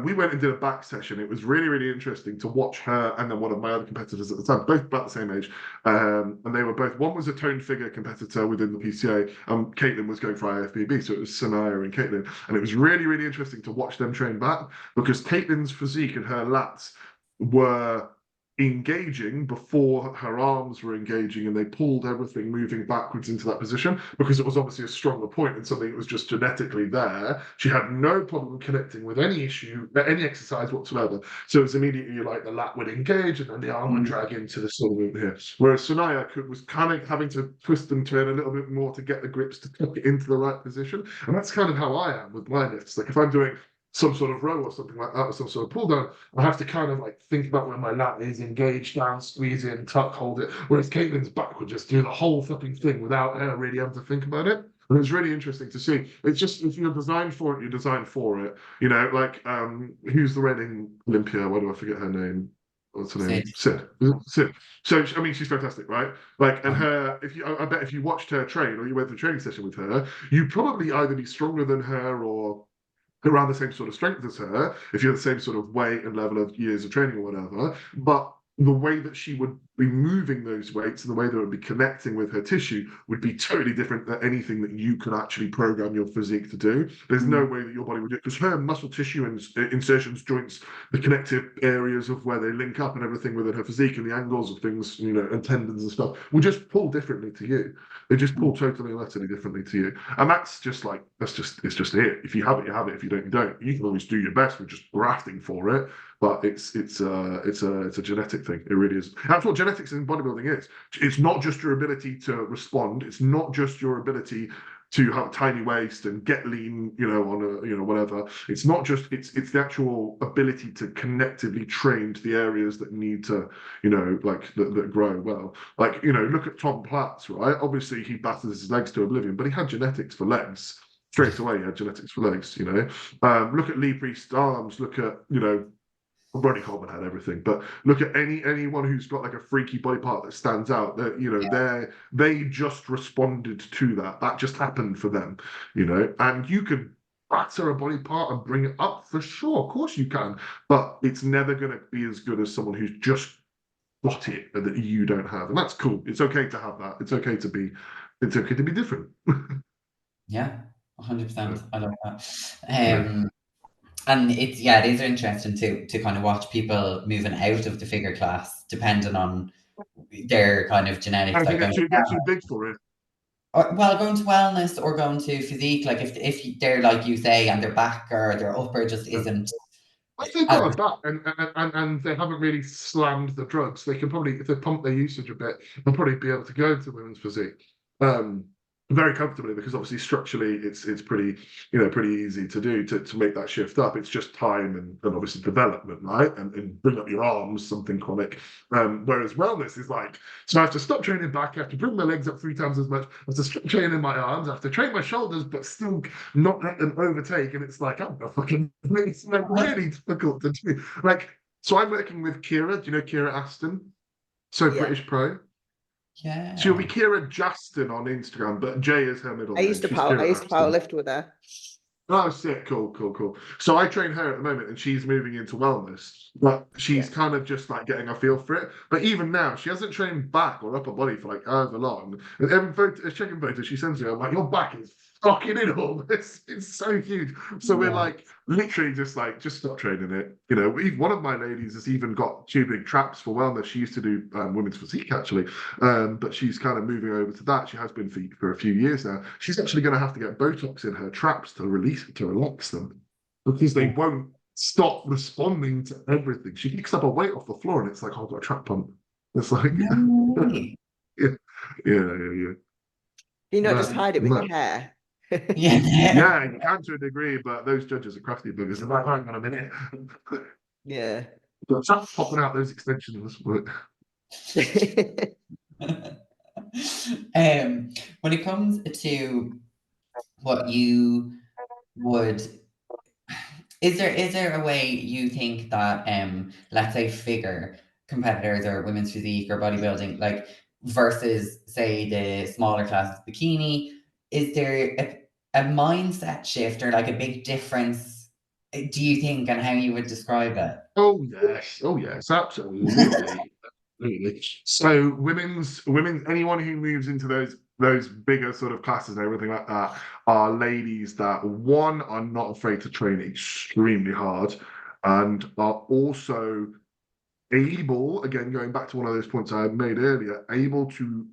[SPEAKER 2] we went and did a back session. It was really interesting to watch her and then one of my other competitors at the time, both about the same age, and they were both. One was a toned figure competitor within the PCA. Caitlin was going for IFBB, so it was Sanaya and Caitlin, and it was really interesting to watch them train back because Caitlin's physique and her lats were engaging before her arms were engaging, and they pulled everything moving backwards into that position because it was obviously a stronger point and something that was just genetically there. She had no problem connecting with any exercise whatsoever. So it was immediately like the lat would engage and then the arm would drag into the sort of movement here. Whereas Sanaya was kind of having to twist and turn a little bit more to get the grips to tuck it into the right position. And that's kind of how I am with my lifts. Like if I'm doing some sort of row or something like that, or some sort of pull down, I have to kind of like think about where my lat is, engage down, squeeze in, tuck, hold it. Whereas Caitlin's back would just do the whole fucking thing without her really having to think about it. And it was really interesting to see. It's just, if you're designed for it, you're designed for it. You know, like who's the Reading Olympia? Why do I forget her name? What's her name? Sid. So I mean, she's fantastic, right? Like, and her, I bet if you watched her train or you went to a training session with her, you'd probably either be stronger than her or around the same sort of strength as her, if you're the same sort of weight and level of years of training or whatever. But the way that she would be moving those weights and the way that it would be connecting with her tissue would be totally different than anything that you can actually program your physique to do. There's no way that your body would do it because her muscle tissue and insertions, joints, the connective areas of where they link up and everything within her physique and the angles of things, you know, and tendons and stuff will just pull differently to you. They just pull totally and utterly differently to you. And that's just like, it's just it. If you have it, you have it. If you don't, you don't. You can always do your best with just grafting for it. But it's a genetic thing. It really is. That's what genetics in bodybuilding is. It's not just your ability to respond. It's not just your ability to have a tiny waist and get lean, you know, on a, you know, whatever. It's not just, it's the actual ability to connectively train to the areas that need to, you know, like that grow well. Like, you know, look at Tom Platz, right? Obviously he batters his legs to oblivion, but he had genetics for legs. Straight away, he had genetics for legs, you know. Look at Lee Priest's arms, look at, you know, Ronnie Coleman had everything, but look at anyone who's got like a freaky body part that stands out. That, you know, they just responded to that. That just happened for them, you know. And you could batter a body part and bring it up for sure. Of course you can, but it's never going to be as good as someone who's just got it that you don't have. And that's cool. It's okay to have that. It's okay to be different.
[SPEAKER 3] Yeah, 100%. I love that. And it is interesting to kind of watch people moving out of the figure class depending on their kind of genetics.
[SPEAKER 2] And
[SPEAKER 3] Like
[SPEAKER 2] if you get too big for it.
[SPEAKER 3] Well, going to wellness or going to physique, like if they're like you say, and their back or their upper just isn't.
[SPEAKER 2] If they've got a back and they haven't really slammed the drugs, they can probably, if they pump their usage a bit, they'll probably be able to go into women's physique. very comfortably, because obviously structurally it's pretty, pretty easy to do, to make that shift up. It's just time and obviously development, right? And bring up your arms, something comic. Whereas wellness is like, so I have to stop training back, I have to bring my legs up 3 times as much, I have to stop training my arms, I have to train my shoulders, but still not let them overtake. And it's like, I'm not fucking, it's like really difficult to do. Like, so I'm working with Kira. Do you know Kira Aston? So
[SPEAKER 1] Yeah.
[SPEAKER 2] British Pro.
[SPEAKER 3] Yeah.
[SPEAKER 2] She'll be Kira Justin on Instagram, but Jay is her middle name.
[SPEAKER 1] I used to
[SPEAKER 2] She's Kira Aston.
[SPEAKER 1] powerlift with her.
[SPEAKER 2] Oh, sick. Cool. So I train her at the moment, and she's moving into wellness, but she's kind of just like getting a feel for it. But even now, she hasn't trained back or upper body for like however long. And every checking photo she sends me, I'm like, your back is fucking enormous. It's so huge. So we're like literally just stop training it. One of my ladies has even got 2 big traps for wellness. She used to do women's physique actually, but she's kind of moving over to that. She has been for a few years now. She's actually going to have to get Botox in her traps to relax them, because they won't stop responding to everything. She picks up a weight off the floor and it's like, oh, I've got a trap pump. It's like, yeah.
[SPEAKER 1] You not just hide it with your hair.
[SPEAKER 2] Yeah, you can to a degree, but those judges are crafty buggers. They're like, hang on a minute.
[SPEAKER 1] Yeah.
[SPEAKER 2] But stop popping out those extensions.
[SPEAKER 3] When it comes to what you would, is there a way you think that let's say figure competitors or women's physique or bodybuilding, like versus say the smaller classes bikini, is there a mindset shift or like a big difference, do you think, and how you would describe it?
[SPEAKER 2] Oh yes, absolutely. Absolutely. So women's anyone who moves into those bigger sort of classes and everything like that are ladies that, one, are not afraid to train extremely hard, and are also able, again going back to one of those points I made earlier, able to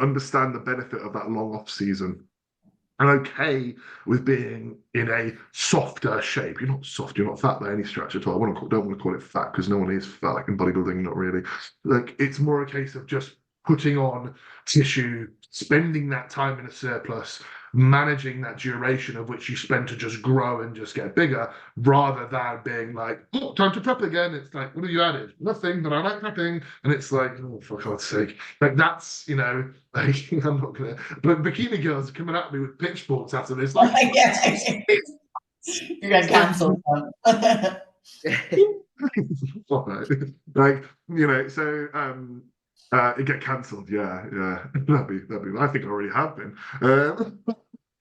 [SPEAKER 2] understand the benefit of that long off season. And okay with being in a softer shape. You're not soft, you're not fat by any stretch at all. I don't want to call it fat, because no one is fat, like in bodybuilding, not really. Like, it's more a case of just putting on tissue, spending that time in a surplus, managing that duration of which you spend to just grow and just get bigger, rather than being like, oh, time to prep again. It's like, what have you added? Nothing, but I like prepping. And it's like, oh, for God's sake. Like, that's, like, I'm not gonna, but bikini girls are coming at me with pitchforks after this. Like,
[SPEAKER 3] You're gonna cancel them.
[SPEAKER 2] Like, so it get cancelled. Yeah. That'd be. I think I already have been.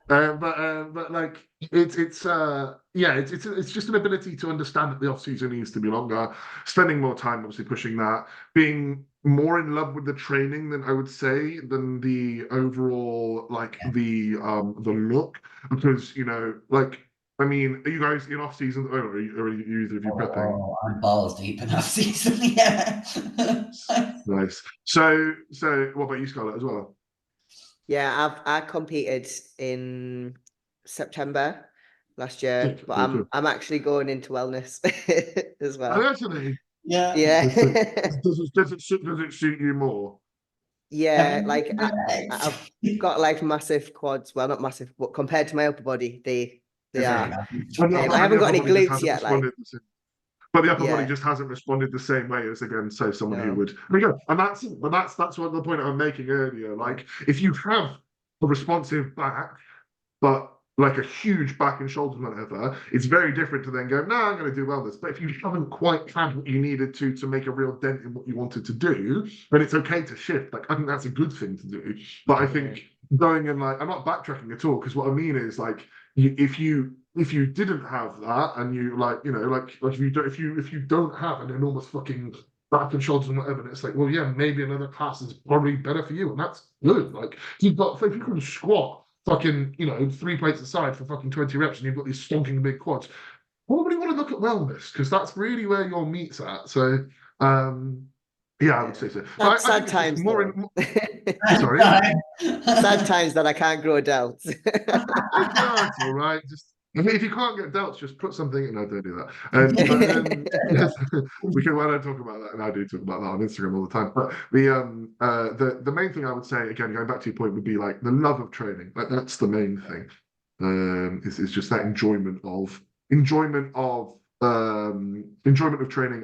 [SPEAKER 2] But like it's just an ability to understand that the off season needs to be longer, spending more time obviously pushing that, being more in love with the training than I would say than the overall the look, because like, I mean, are you guys in off season? Or are you either of you prepping?
[SPEAKER 3] Oh, I'm balls deep in off season. Yeah.
[SPEAKER 2] Nice. So what about you, Scarlett, as well?
[SPEAKER 1] Yeah, I competed in September last year, but I'm actually going into wellness as well.
[SPEAKER 2] Oh, actually,
[SPEAKER 3] yeah.
[SPEAKER 2] Does it suit you more?
[SPEAKER 1] Yeah, like I've got like massive quads. Well, not massive, but compared to my upper body, they are. I haven't got any glutes yet.
[SPEAKER 2] But the upper body just hasn't responded the same way as, again, say someone who would. And that's what the point I'm making earlier. Like, if you have a responsive back, but like a huge back and shoulders, whatever, it's very different to then go, no, I'm going to do wellness. But if you haven't quite had what you needed to make a real dent in what you wanted to do, then it's okay to shift. Like, I think that's a good thing to do. But I think going in, like, I'm not backtracking at all, because what I mean is, like, if you didn't have that, and you if you don't have an enormous fucking back and shoulders and whatever, and it's like, well, yeah, maybe another class is probably better for you, and that's good. Like, if you can squat fucking 3 plates aside for fucking 20 reps, and you've got these stonking big quads, probably want to look at wellness, because that's really where your meat's at. So yeah, I would say so.
[SPEAKER 1] Sad times.
[SPEAKER 2] Sorry.
[SPEAKER 1] Sad times that I can't grow delts.
[SPEAKER 2] No, it's all right. If you can't get delts, just put something in. No, don't do that. Yes, we can. Why don't talk about that? And I do talk about that on Instagram all the time. But the main thing I would say, again, going back to your point, would be like the love of training. Like that's the main thing. Is just that enjoyment of training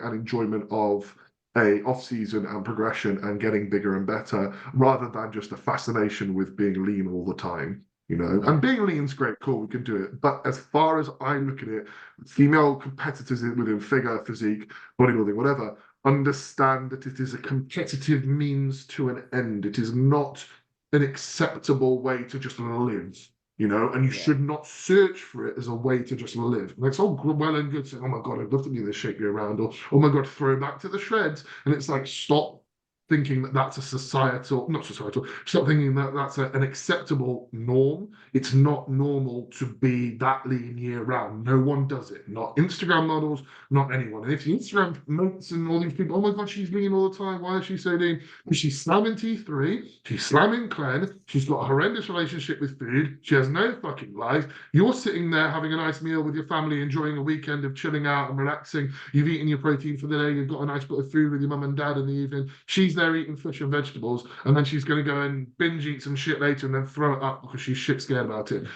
[SPEAKER 2] and enjoyment of a off season and progression and getting bigger and better, rather than just a fascination with being lean all the time. And being lean's great, cool, we can do it. But as far as I look at it, female competitors within figure, physique, bodybuilding, whatever, understand that it is a competitive means to an end. It is not an acceptable way to just live. And you should not search for it as a way to just live. And it's all well and good saying, oh my God, I'd love to be this shape year round, or oh my God, throw back to the shreds. And it's like, stop thinking that that's not societal, stop thinking that that's an acceptable norm. It's not normal to be that lean year round. No one does it. Not Instagram models, not anyone. And if the Instagram mates and all these people, oh my God, she's lean all the time. Why is she so lean? Because she's slamming T3, she's slamming Clen, she's got a horrendous relationship with food, she has no fucking life. You're sitting there having a nice meal with your family, enjoying a weekend of chilling out and relaxing. You've eaten your protein for the day, you've got a nice bit of food with your mum and dad in the evening. She's there eating fish and vegetables, and then she's going to go and binge eat some shit later and then throw it up because she's shit scared about it.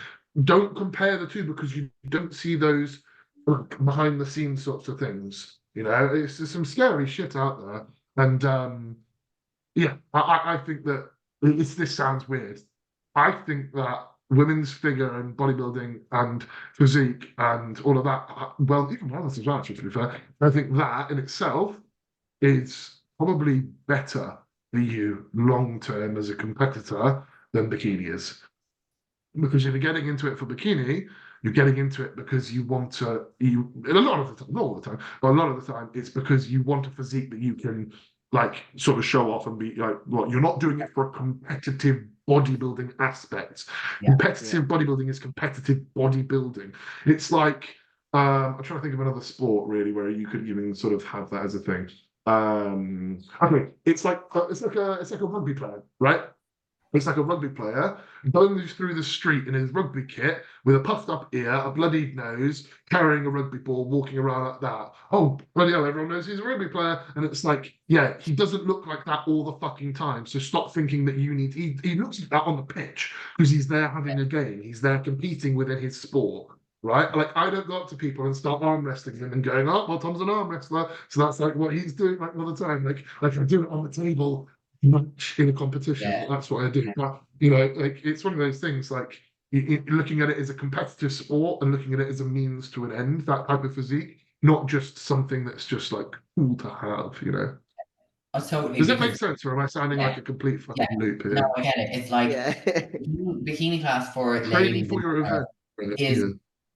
[SPEAKER 2] Don't compare the two, because you don't see those behind the scenes sorts of things. It's just some scary shit out there. And I think that this sounds weird. I think that women's figure and bodybuilding and physique and all of that, well, even wellness as well, actually, to be fair, I think that in itself is probably better for you long term as a competitor than bikini is. Because if you're getting into it for bikini, you're getting into it because you want to, a lot of the time, not all the time, but a lot of the time, it's because you want a physique that you can like sort of show off and be like, well, you're not doing it for a competitive bodybuilding aspect. Competitive bodybuilding is competitive bodybuilding. It's like, I'm trying to think of another sport really where you could even sort of have that as a thing. Okay, it's like a rugby player, right? It's like a rugby player going through the street in his rugby kit with a puffed up ear, a bloodied nose, carrying a rugby ball, walking around like that. Oh, bloody hell, everyone knows he's a rugby player. And it's like, yeah, he doesn't look like that all the fucking time. So stop thinking that you need, he looks like that on the pitch because he's there having a game. He's there competing within his sport. Right? Like, I don't go up to people and start arm wrestling them and going, oh, well, Tom's an arm wrestler. So that's like what he's doing like all the time. Like I do it on the table much in a competition. That's what I do. But, like, it's one of those things, like, looking at it as a competitive sport and looking at it as a means to an end, that type of physique, not just something that's just, like, cool to have,
[SPEAKER 3] Totally.
[SPEAKER 2] Does it make sense, or am I sounding like a complete fucking loop here?
[SPEAKER 3] No, I get it. It's like bikini class for ladies
[SPEAKER 2] for your event
[SPEAKER 3] is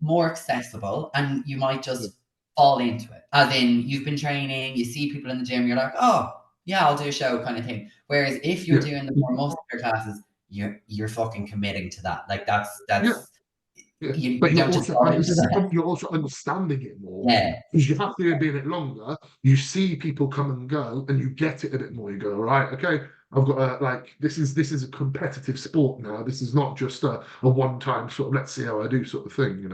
[SPEAKER 3] more accessible, and you might just fall into it. As in, you've been training, you see people in the gym, you're like, oh, yeah, I'll do a show kind of thing. Whereas if you're doing the more muscular classes, you're fucking committing to that. Like that's
[SPEAKER 2] but you're also understanding it more.
[SPEAKER 3] Yeah.
[SPEAKER 2] Because you have to be in it longer. You see people come and go, and you get it a bit more. You go, all right, okay, I've got this is a competitive sport now. This is not just a one-time sort of let's see how I do sort of thing,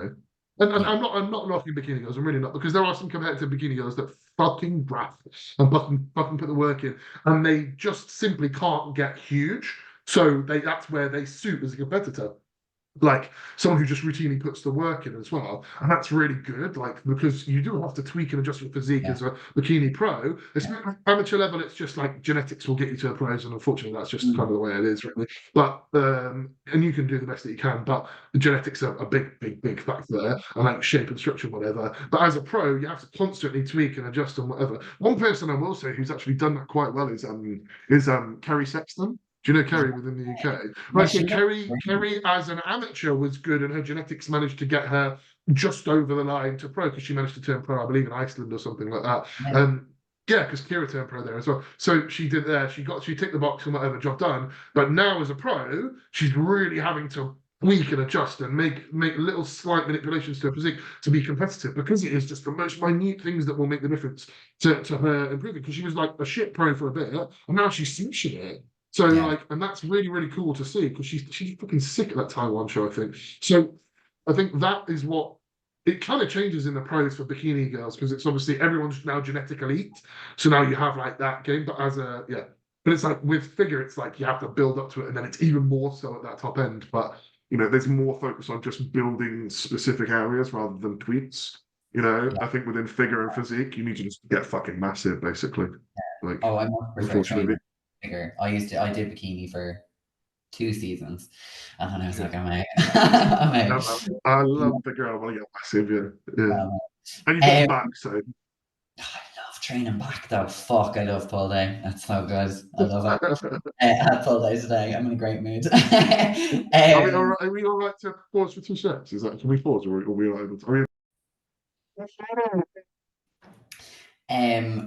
[SPEAKER 2] And I'm not knocking bikini girls. I'm really not, because there are some competitive bikini girls that fucking graft and fucking put the work in, and they just simply can't get huge. So that's where they suit as a competitor. Like someone who just routinely puts the work in as well, and that's really good. Like, because you do have to tweak and adjust your physique as a bikini pro. It's not amateur level. It's just like genetics will get you to a pros, and unfortunately, that's just kind of the way it is, really. But and you can do the best that you can, but the genetics are a big factor there, and like shape and structure, whatever. But as a pro, you have to constantly tweak and adjust and whatever. One person I will say who's actually done that quite well is Kerry Sexton. Do you know Kerry within the UK? Right, so Kerry as an amateur was good, and her genetics managed to get her just over the line to pro, because she managed to turn pro, I believe, in Iceland or something like that. Because Kira turned pro there as well. So she did there. She ticked the box and whatever, job done. But now as a pro, she's really having to tweak and adjust and make little slight manipulations to her physique to be competitive, because it is just the most minute things that will make the difference to her improving. Because she was like a shit pro for a bit, and now she's smashing it. So and that's really, really cool to see, because she's fucking sick at that Taiwan show, I think. So I think that is what it kind of changes in the pros for bikini girls, because it's obviously everyone's now genetic elite. So now you have like that game, but but it's like with figure, it's like you have to build up to it, and then it's even more so at that top end. But there's more focus on just building specific areas rather than tweaks.
[SPEAKER 3] Yeah.
[SPEAKER 2] I think within figure and physique, you need to just get fucking massive, basically. Like,
[SPEAKER 3] Oh, I much prefer
[SPEAKER 2] unfortunately.
[SPEAKER 3] training bigger. I did bikini for 2 seasons, and then I was
[SPEAKER 2] Yeah.
[SPEAKER 3] like, I'm out. I'm out.
[SPEAKER 2] I love figure. I want to get massive, yeah.
[SPEAKER 3] Um,
[SPEAKER 2] And you've got back, so.
[SPEAKER 3] I love training back though. Fuck, I love pull day. That's so good. I love it. I had pull day today. I'm in a great mood.
[SPEAKER 2] Are we all right to pause for 2 seconds? Can we pause, or are we all able to?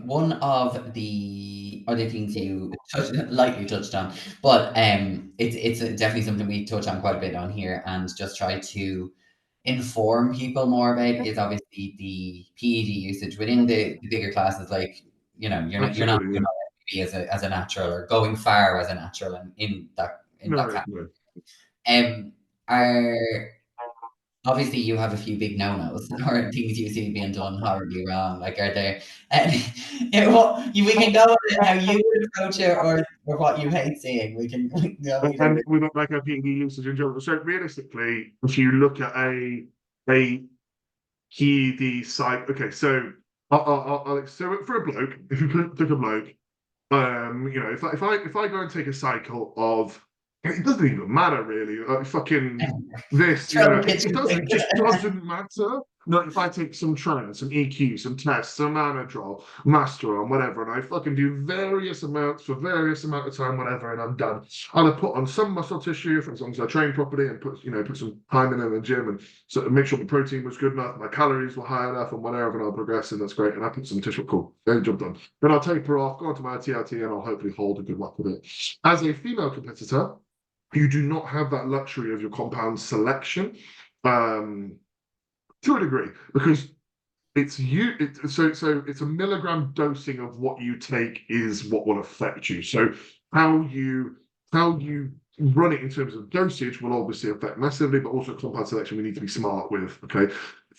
[SPEAKER 3] One of the other things you lightly touched on, but it's definitely something we touch on quite a bit on here, and just try to inform people more about is obviously the PED usage within the bigger classes. Like you're not
[SPEAKER 2] Absolutely,
[SPEAKER 3] doing IFBB as a natural or going far as a natural in that
[SPEAKER 2] no,
[SPEAKER 3] class.
[SPEAKER 2] no.
[SPEAKER 3] Are obviously you have a few big no-nos or things you see being done horribly wrong. Like, are there? We can go with how you would approach it, or what you hate seeing. We can go either
[SPEAKER 2] And
[SPEAKER 3] way.
[SPEAKER 2] we look like a PED usage in general. So realistically, if you look at a PED site, okay, so so for a bloke, if you took a bloke, if I go and take a cycle of, it doesn't even matter really. Fucking this,
[SPEAKER 3] Throw the
[SPEAKER 2] it
[SPEAKER 3] kitchen
[SPEAKER 2] doesn't.
[SPEAKER 3] sink.
[SPEAKER 2] It just doesn't matter. No, if I take some trends, some EQ, some tests, some Anadrol, Masteron, whatever, and I fucking do various amounts for various amount of time, whatever, and I'm done. I'll put on some muscle tissue for as long as I train properly and put some time in the gym and so make sure the protein was good enough, my calories were high enough, and whatever, and I'll progress, and that's great. And I put some tissue, cool, then job done. Then I'll taper off, go onto my TRT, and I'll hopefully hold a good whack with it. As a female competitor, you do not have that luxury of your compound selection, to a degree, because it's a milligram dosing of what you take is what will affect you. So how you run it in terms of dosage will obviously affect massively, but also compound selection we need to be smart with. Okay.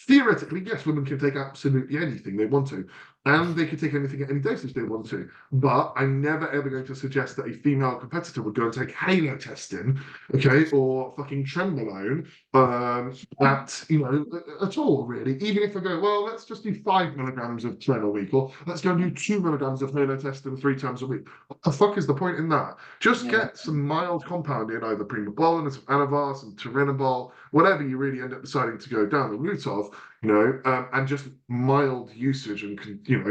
[SPEAKER 2] Theoretically, yes, women can take absolutely anything they want to, and they can take anything at any dosage they want to. But I'm never ever going to suggest that a female competitor would go and take halo testing, okay, or fucking trenbolone, at all, really. Even if I go, well, let's just do 5 milligrams of tren a week, or let's go and do 2 milligrams of halo testing 3 times a week. What the fuck is the point in that? Just get some mild compound in, either primobolan, some anavar, some turinabol, whatever you really end up deciding to go down the route of, and just mild usage and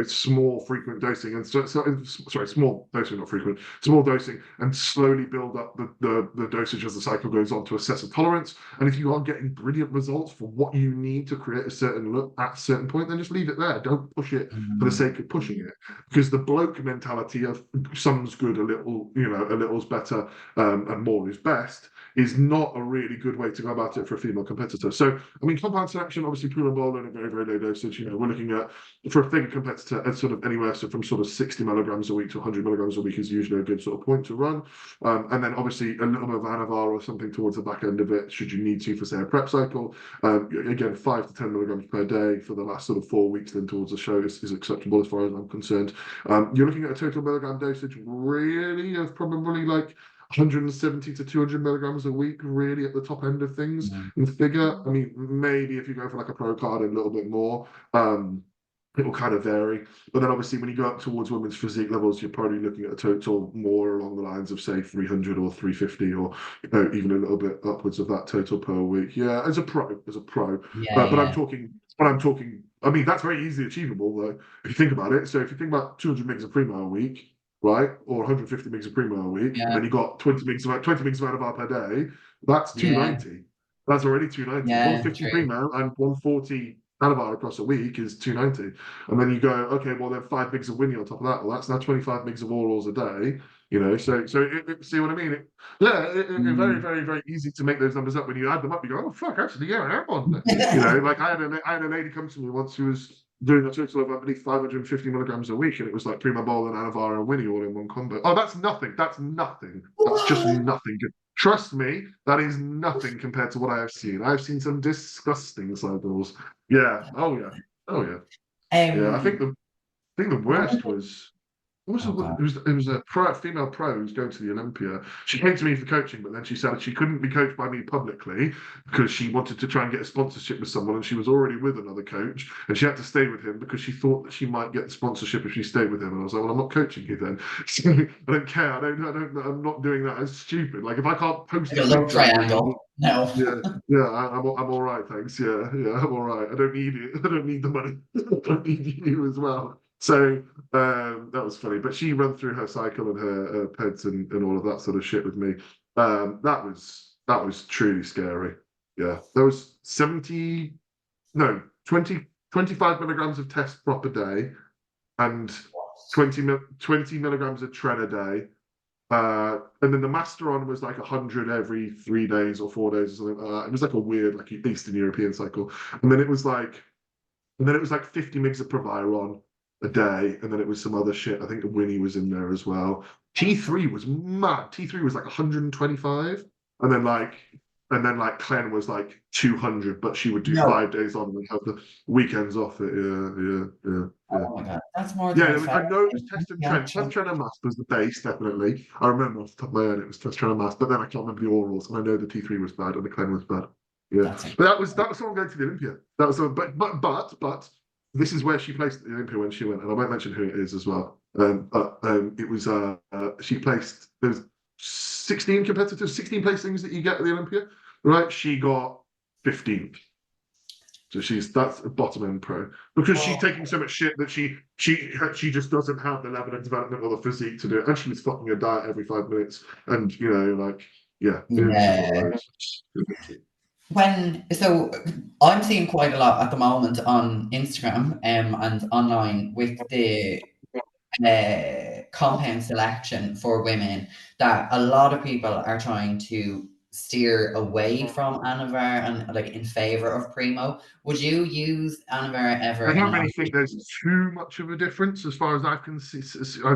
[SPEAKER 2] small frequent dosing and small dosing, not frequent, small dosing, and slowly build up the dosage as the cycle goes on to assess a tolerance. And if you are getting brilliant results for what you need to create a certain look at a certain point, then just leave it there. Don't push it for the sake of pushing it, because the bloke mentality of some's good, a little's better, and more is best is not a really good way to go about it for a female competitor. So, I mean, compound selection, obviously, primobolan in a very, very low dosage. We're looking at, for a figure competitor, at sort of anywhere from sort of 60 milligrams a week to 100 milligrams a week is usually a good sort of point to run. And then obviously a little bit of anavar or something towards the back end of it, should you need to for, say, a prep cycle. Again, 5 to 10 milligrams per day for the last sort of 4 weeks, then towards the show is acceptable as far as I'm concerned. You're looking at a total milligram dosage really of probably like 170 to 200 milligrams a week, really at the top end of things in figure. I mean, maybe if you go for like a pro card a little bit more, it will kind of vary. But then obviously when you go up towards women's physique levels, you're probably looking at a total more along the lines of, say, 300 or 350, or even a little bit upwards of that total per week. Yeah, as a pro. But I'm talking, I mean, that's very easily achievable though, if you think about it. So if you think about 200 mgs of primo a week, right, or 150 mgs of primo a week, and then you got 20 mgs of anavar per day, that's 290. That's already 290. 150 primo and 140 anavar across a week is 290. And then you go, okay, well then 5 mgs of Winnie on top of that. Well, that's now 25 mgs of orals a day. So see what I mean? It's very, very, very easy to make those numbers up. When you add them up, you go, oh fuck, actually, yeah, I'm on. Like I had a lady come to me once who was doing a total of, I believe, 550 milligrams a week, and it was like primobolan, anavar, and Winnie all in one combo. Oh, that's nothing. That's nothing. That's just nothing. Trust me, that is nothing compared to what I have seen. I've seen some disgusting cycles. Yeah. Oh yeah. Oh yeah. Yeah. I think the
[SPEAKER 3] One
[SPEAKER 2] worst
[SPEAKER 3] thing-
[SPEAKER 2] was also,
[SPEAKER 3] oh god.
[SPEAKER 2] it was a female pro who was going to the Olympia. She came to me for coaching, but then she said she couldn't be coached by me publicly because she wanted to try and get a sponsorship with someone, and she was already with another coach, and she had to stay with him because she thought that she might get the sponsorship if she stayed with him. And I was like, well, I'm not coaching you then. So I don't care. I'm not doing that. It's stupid. Like if I can't post
[SPEAKER 3] Like
[SPEAKER 2] a
[SPEAKER 3] a love
[SPEAKER 2] picture of me,
[SPEAKER 3] triangle. No.
[SPEAKER 2] yeah, I'm all right, thanks. Yeah, I'm all right. I don't need it. I don't need the money. I don't need you as well. So that was funny. But she ran through her cycle and her peds and all of that sort of shit with me. That was truly scary. Yeah, there was 25 milligrams of test prop a day and 20 milligrams of tren a day. And then the Masteron was like 100 every 3 days or 4 days or something like that. It was like a weird, like Eastern European cycle. And then it was like 50 mgs of Proviron a day, and then it was some other shit. I think the Winnie was in there as well. T3 was mad. T3 was like 125, and then like Clen was like 200, but she would do
[SPEAKER 3] No.
[SPEAKER 2] 5 days on and then have the weekends off it. Yeah.
[SPEAKER 3] Oh my god. That's more than
[SPEAKER 2] Yeah,
[SPEAKER 3] I
[SPEAKER 2] I
[SPEAKER 3] felt.
[SPEAKER 2] know it was test and trend. Test, trend, and mass was the base, definitely. I remember off the top of my head it was test, trend, and mass, but then I can't remember the orals, and I know the T3 was bad and the Clen was bad. Yeah,
[SPEAKER 3] That's it.
[SPEAKER 2] but that was someone going to the Olympia. That was but this is where she placed at the Olympia when she went, and I won't mention who it is as well. But it was she placed there was 16 competitors, 16 placings that you get at the Olympia, right? She got 15th. So that's a bottom end pro because she's taking so much shit that she just doesn't have the level of development or the physique to do it, and she was fucking her diet every 5 minutes, and like yeah,
[SPEAKER 3] Yeah. So I'm seeing quite a lot at the moment on Instagram and online with the compound selection for women that a lot of people are trying to steer away from Anavar and like in favor of Primo. Would you use Anavar ever
[SPEAKER 2] I
[SPEAKER 3] in
[SPEAKER 2] don't
[SPEAKER 3] an
[SPEAKER 2] really think there's too much of a difference as far as I've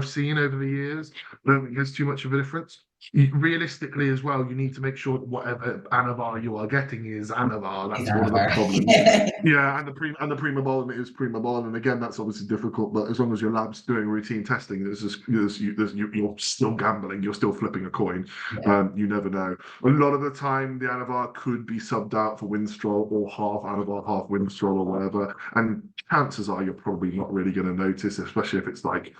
[SPEAKER 2] seen over the years. I don't think there's too much of a difference. Realistically, as well, you need to make sure that whatever Anavar you are getting is Anavar.
[SPEAKER 3] is
[SPEAKER 2] That's one of the
[SPEAKER 3] Anavar?
[SPEAKER 2] problems. Yeah, and the Prima Bolin is Prima Bolin, and again, that's obviously difficult. But as long as your lab's doing routine testing, you're still gambling. You're still flipping a coin.
[SPEAKER 3] Yeah.
[SPEAKER 2] You never know. A lot of the time, the Anavar could be subbed out for Winstrol or half Anavar, half Winstrol or whatever. And chances are you're probably not really going to notice, especially if it's like,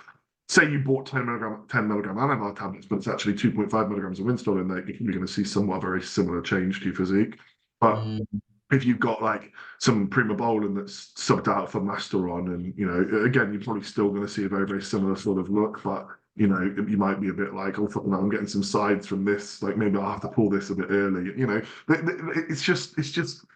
[SPEAKER 2] say you bought 10 milligram Anavar tablets, but it's actually 2.5 milligrams of Winstrol in there, you're probably going to see somewhat very similar change to your physique. But if you've got like some Prima Bolin that's subbed out for Masteron, and again, you're probably still going to see a very, very similar sort of look, but you might be a bit like, oh, fuck, I'm getting some sides from this. Like maybe I'll have to pull this a bit early. It's just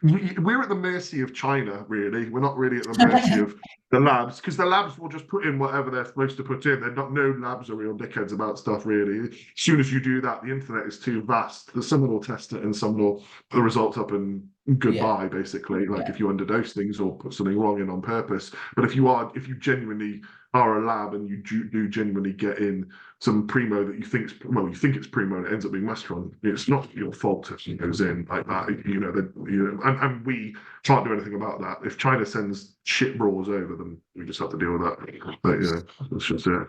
[SPEAKER 2] we're at the mercy of China, really. We're not really at the mercy of the labs, because the labs will just put in whatever they're supposed to put in. No labs are real dickheads about stuff, really. As soon as you do that, the internet is too vast. Someone will test it and someone will put the results up and goodbye, basically. Like if you underdose things or put something wrong in on purpose. But if you genuinely are a lab and you do genuinely get in some Primo that you think it's Primo and it ends up being Masteron, it's not your fault if it goes in like that. And we can't do anything about that. If China sends shit brawls over, then we just have to deal with that. But yeah, that's just it.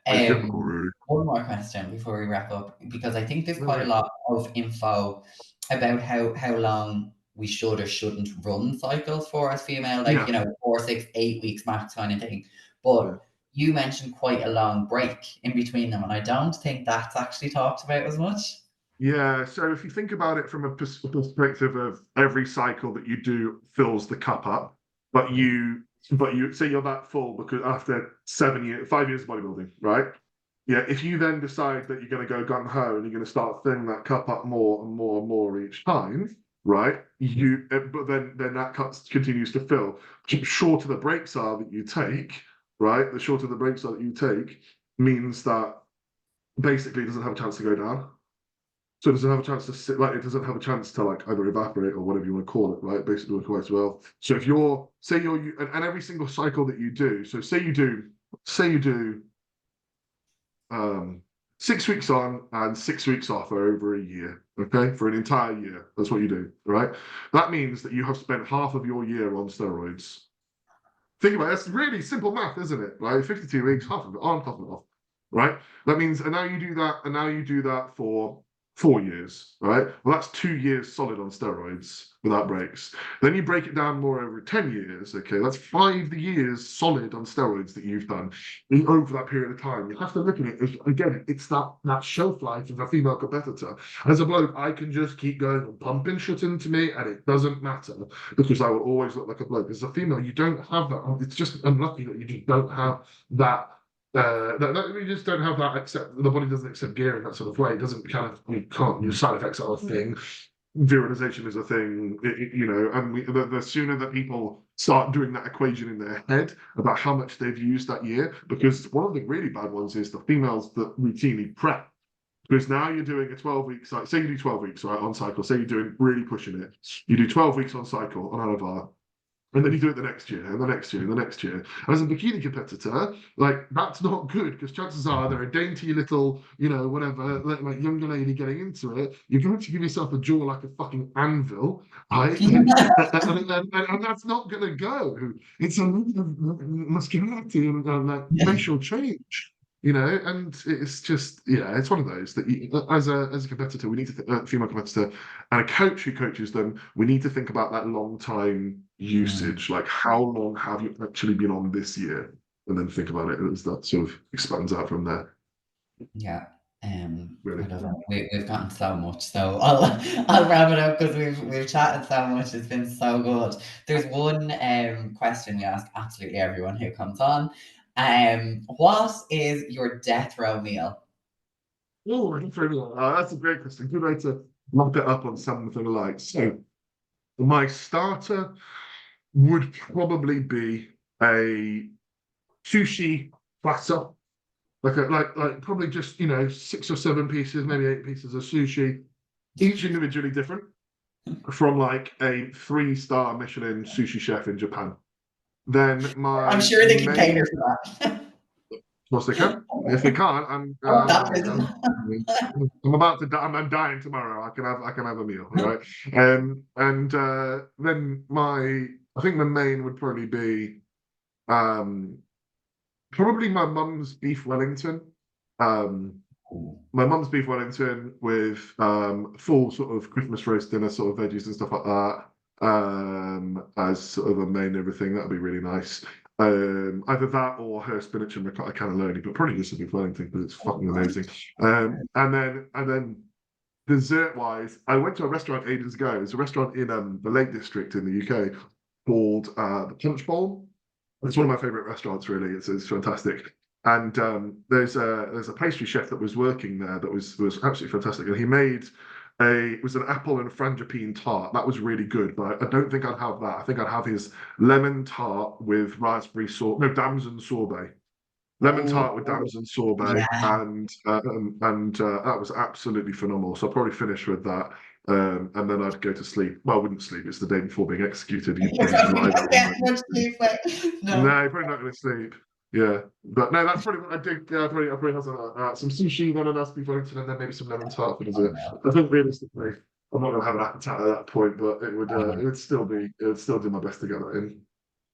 [SPEAKER 2] It's difficult, really.
[SPEAKER 3] One more question before we wrap up, because I think there's quite a lot of info about how long we should or shouldn't run cycles for as female, like 4, 6, 8 weeks max kind of thing. But you mentioned quite a long break in between them, and I don't think that's actually talked about as much.
[SPEAKER 2] Yeah, so if you think about it from a perspective of every cycle that you do fills the cup up, but you say you're that full because after 5 years of bodybuilding, right? Yeah, if you then decide that you're going to go gung ho and you're going to start filling that cup up more and more and more each time, right? But then that cup continues to fill. The shorter the breaks are that you take, right? The shorter the breaks are that you take means that basically it doesn't have a chance to go down. So it doesn't have a chance to sit, like it doesn't have a chance to like either evaporate or whatever you want to call it, right? Basically work quite well. So if and every single cycle that you do, so say you do 6 weeks on and 6 weeks off are over a year, okay? For an entire year. That's what you do, right? That means that you have spent half of your year on steroids. Think about it, it's really simple math, isn't it? Right? 52 weeks, half of it on, half of it off. Right? That means, and now you do that for 4 years, right? Well, that's 2 years solid on steroids without breaks. Then you break it down more over 10 years, okay? That's 5 years solid on steroids that you've done over that period of time. You have to look at it, again, it's that shelf life of a female competitor. As a bloke, I can just keep going and pumping shit into me, and it doesn't matter because I will always look like a bloke. As a female, you don't have that. It's just unlucky that you just don't have that. We just don't have that. Except the body doesn't accept gear in that sort of way. It doesn't you can't. Your side effects are a thing. Virilization is a thing. And the sooner that people start doing that equation in their head about how much they've used that year, because one of the really bad ones is the females that routinely prep. Because now you're doing a 12-week cycle. Say you do 12 weeks right on cycle. Say you're doing really pushing it. You do 12 weeks on cycle on Anavar. And then you do it the next year, and the next year, and the next year. As a bikini competitor, like that's not good because chances are they're a dainty little, whatever, like younger lady getting into it. You're going to give yourself a jaw like a fucking anvil, right? and that's not going to go. It's a muscularity and like facial change. And it's just, it's one of those that as a competitor, we need to female competitor and a coach who coaches them, we need to think about that long time usage, like how long have you actually been on this year, and then think about it as that sort of expands out from there.
[SPEAKER 3] Yeah.
[SPEAKER 2] Really.
[SPEAKER 3] I don't know. We've gotten so much, so I'll wrap it up because we've chatted so much. It's been so good. There's one question we ask absolutely everyone who comes on. What is your death row meal?
[SPEAKER 2] Oh, that's a great question. Good way to lump it up on something like. So, my starter would probably be a sushi platter, like probably just 6 or 7 pieces, maybe 8 pieces of sushi, each individually different, from like a 3-star Michelin sushi chef in Japan. Then
[SPEAKER 3] I'm sure they can cater for that.
[SPEAKER 2] Of course they can. If they can't, I'm about to die. I'm dying tomorrow. I can have a meal, right? Then I think the main would probably be probably my mum's beef Wellington. My mum's beef Wellington with full sort of Christmas roast dinner, sort of veggies and stuff like that, as sort of a main everything. That'd be really nice. Either that or her spinach and ricotta cannelloni, but probably just a beef Wellington because it's fucking amazing. And then dessert wise, I went to a restaurant ages ago. It's a restaurant in the Lake District in the UK called the Punch Bowl. It's one of my favorite restaurants, really. It's fantastic. And there's a pastry chef that was working there that was absolutely fantastic, and he made it was an apple and frangipane tart. That was really good, but I don't think I'd have that. I think I'd have his lemon tart with raspberry damson sorbet. Lemon tart with damson sorbet, and that was absolutely phenomenal. So I'll probably finish with that, and then I'd go to sleep. Well, I wouldn't sleep. It's the day before being executed.
[SPEAKER 3] You're probably not getting much sleep.
[SPEAKER 2] No, you're probably not going to sleep. Yeah, but no, that's probably what I did. I probably have some sushi, then a nice beef Wellington, and then maybe some lemon tart for dessert. I think realistically, I'm not going to have an appetite at that point, but it would still do my best to get that in.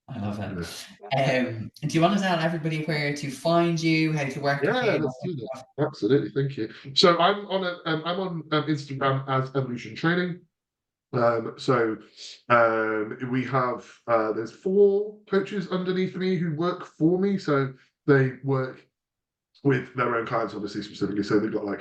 [SPEAKER 3] I love it. Yeah. Do you want to tell everybody where to find you, how to work with you?
[SPEAKER 2] Let's do that. Absolutely, thank you. So I'm on Instagram as Evolution Training. We have there's 4 coaches underneath me who work for me, so they work with their own clients, obviously specifically. So they've got 2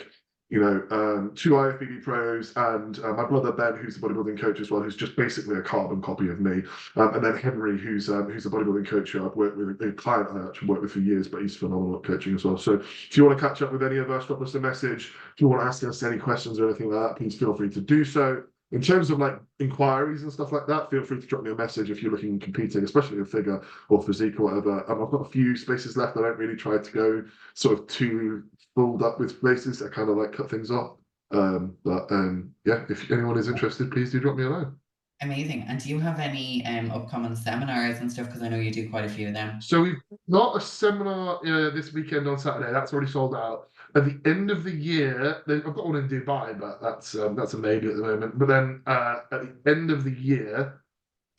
[SPEAKER 2] IFBB pros and my brother Ben, who's a bodybuilding coach as well, who's just basically a carbon copy of me, and then Henry, who's a bodybuilding coach who I've worked with, a client I actually worked with for years, but he's phenomenal at coaching as well. So if you want to catch up with any of us, drop us a message. If you want to ask us any questions or anything like that, please feel free to do so. In terms of inquiries and stuff like that, feel free to drop me a message if you're looking at competing, especially in figure or physique or whatever. I've got a few spaces left. I don't really try to go sort of too filled up with spaces. I kind of cut things off. If anyone is interested, please do drop me a line.
[SPEAKER 3] Amazing. And do you have any upcoming seminars and stuff? Because I know you do quite a few of them.
[SPEAKER 2] So we've got a seminar this weekend on Saturday. That's already sold out. at the end of the year, I've got one in Dubai, but that's a maybe at the moment. But then at the end of the year,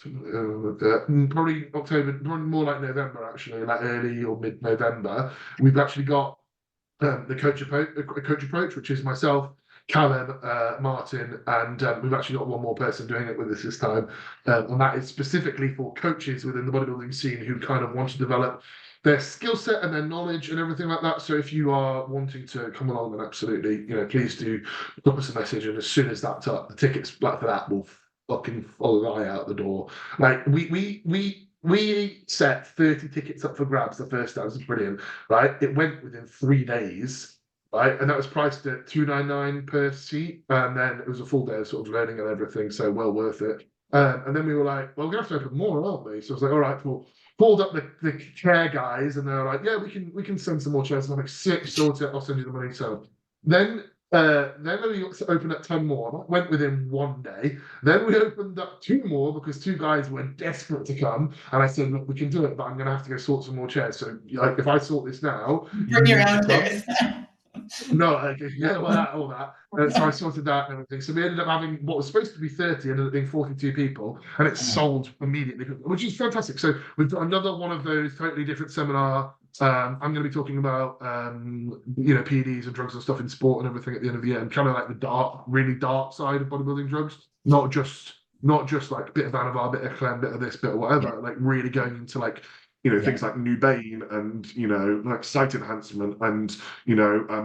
[SPEAKER 2] probably October, probably more like November actually, like early or mid-November, we've actually got the coach approach, which is myself, Callum, Martin, and we've actually got one more person doing it with us this time, and that is specifically for coaches within the bodybuilding scene who kind of want to develop their skill set and their knowledge and everything like that. So if you are wanting to come along, then absolutely, please do drop us a message, and as soon as that's up, the tickets for that will fucking fly out the door. Like we set 30 tickets up for grabs the first time. It was brilliant, right? It went within 3 days, right? And that was priced at $299 per seat. And then it was a full day of sort of learning and everything, so well worth it. And then we were like, well, we're gonna have to open more, aren't we? So I was like, all right, well, called up the chair guys, and they're like, yeah, we can send some more chairs. And I'm like, sick, sort it, I'll send you the money. So then we opened up 10 more. That went within 1 day. Then we opened up 2 more because 2 guys were desperate to come. And I said, look, we can do it, but I'm going to have to go sort some more chairs. So, like, if I sort this now,
[SPEAKER 3] Bring your own chairs.
[SPEAKER 2] No, yeah, well, all that. So I sorted that and everything. So we ended up having what was supposed to be 30, ended up being 42 people, and it sold immediately, which is fantastic. So we've got another one of those totally different seminar. I'm going to be talking about, PEDs and drugs and stuff in sport and everything at the end of the year, and kind of like the really dark side of bodybuilding drugs, not just like a bit of Anavar, bit of Clem, bit of this, bit of whatever, like really going into like, things like Nubain and, like sight enhancement and,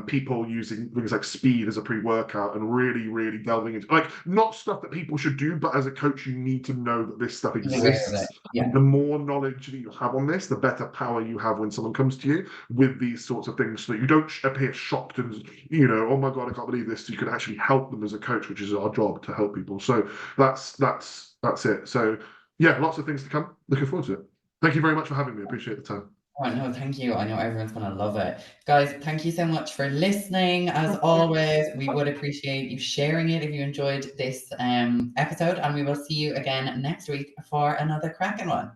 [SPEAKER 2] people using things like speed as a pre-workout and really, really delving into, like, not stuff that people should do, but as a coach, you need to know that this stuff exists.
[SPEAKER 3] Yeah.
[SPEAKER 2] The more knowledge that you have on this, the better power you have when someone comes to you with these sorts of things, so that you don't appear shocked and, oh my God, I can't believe this. So you can actually help them as a coach, which is our job, to help people. So that's it. So yeah, lots of things to come. Looking forward to it. Thank you very much for having me. I appreciate the time.
[SPEAKER 3] Oh, no, thank you. I know everyone's going to love it. Guys, thank you so much for listening. As always, we would appreciate you sharing it if you enjoyed this episode, and we will see you again next week for another cracking one.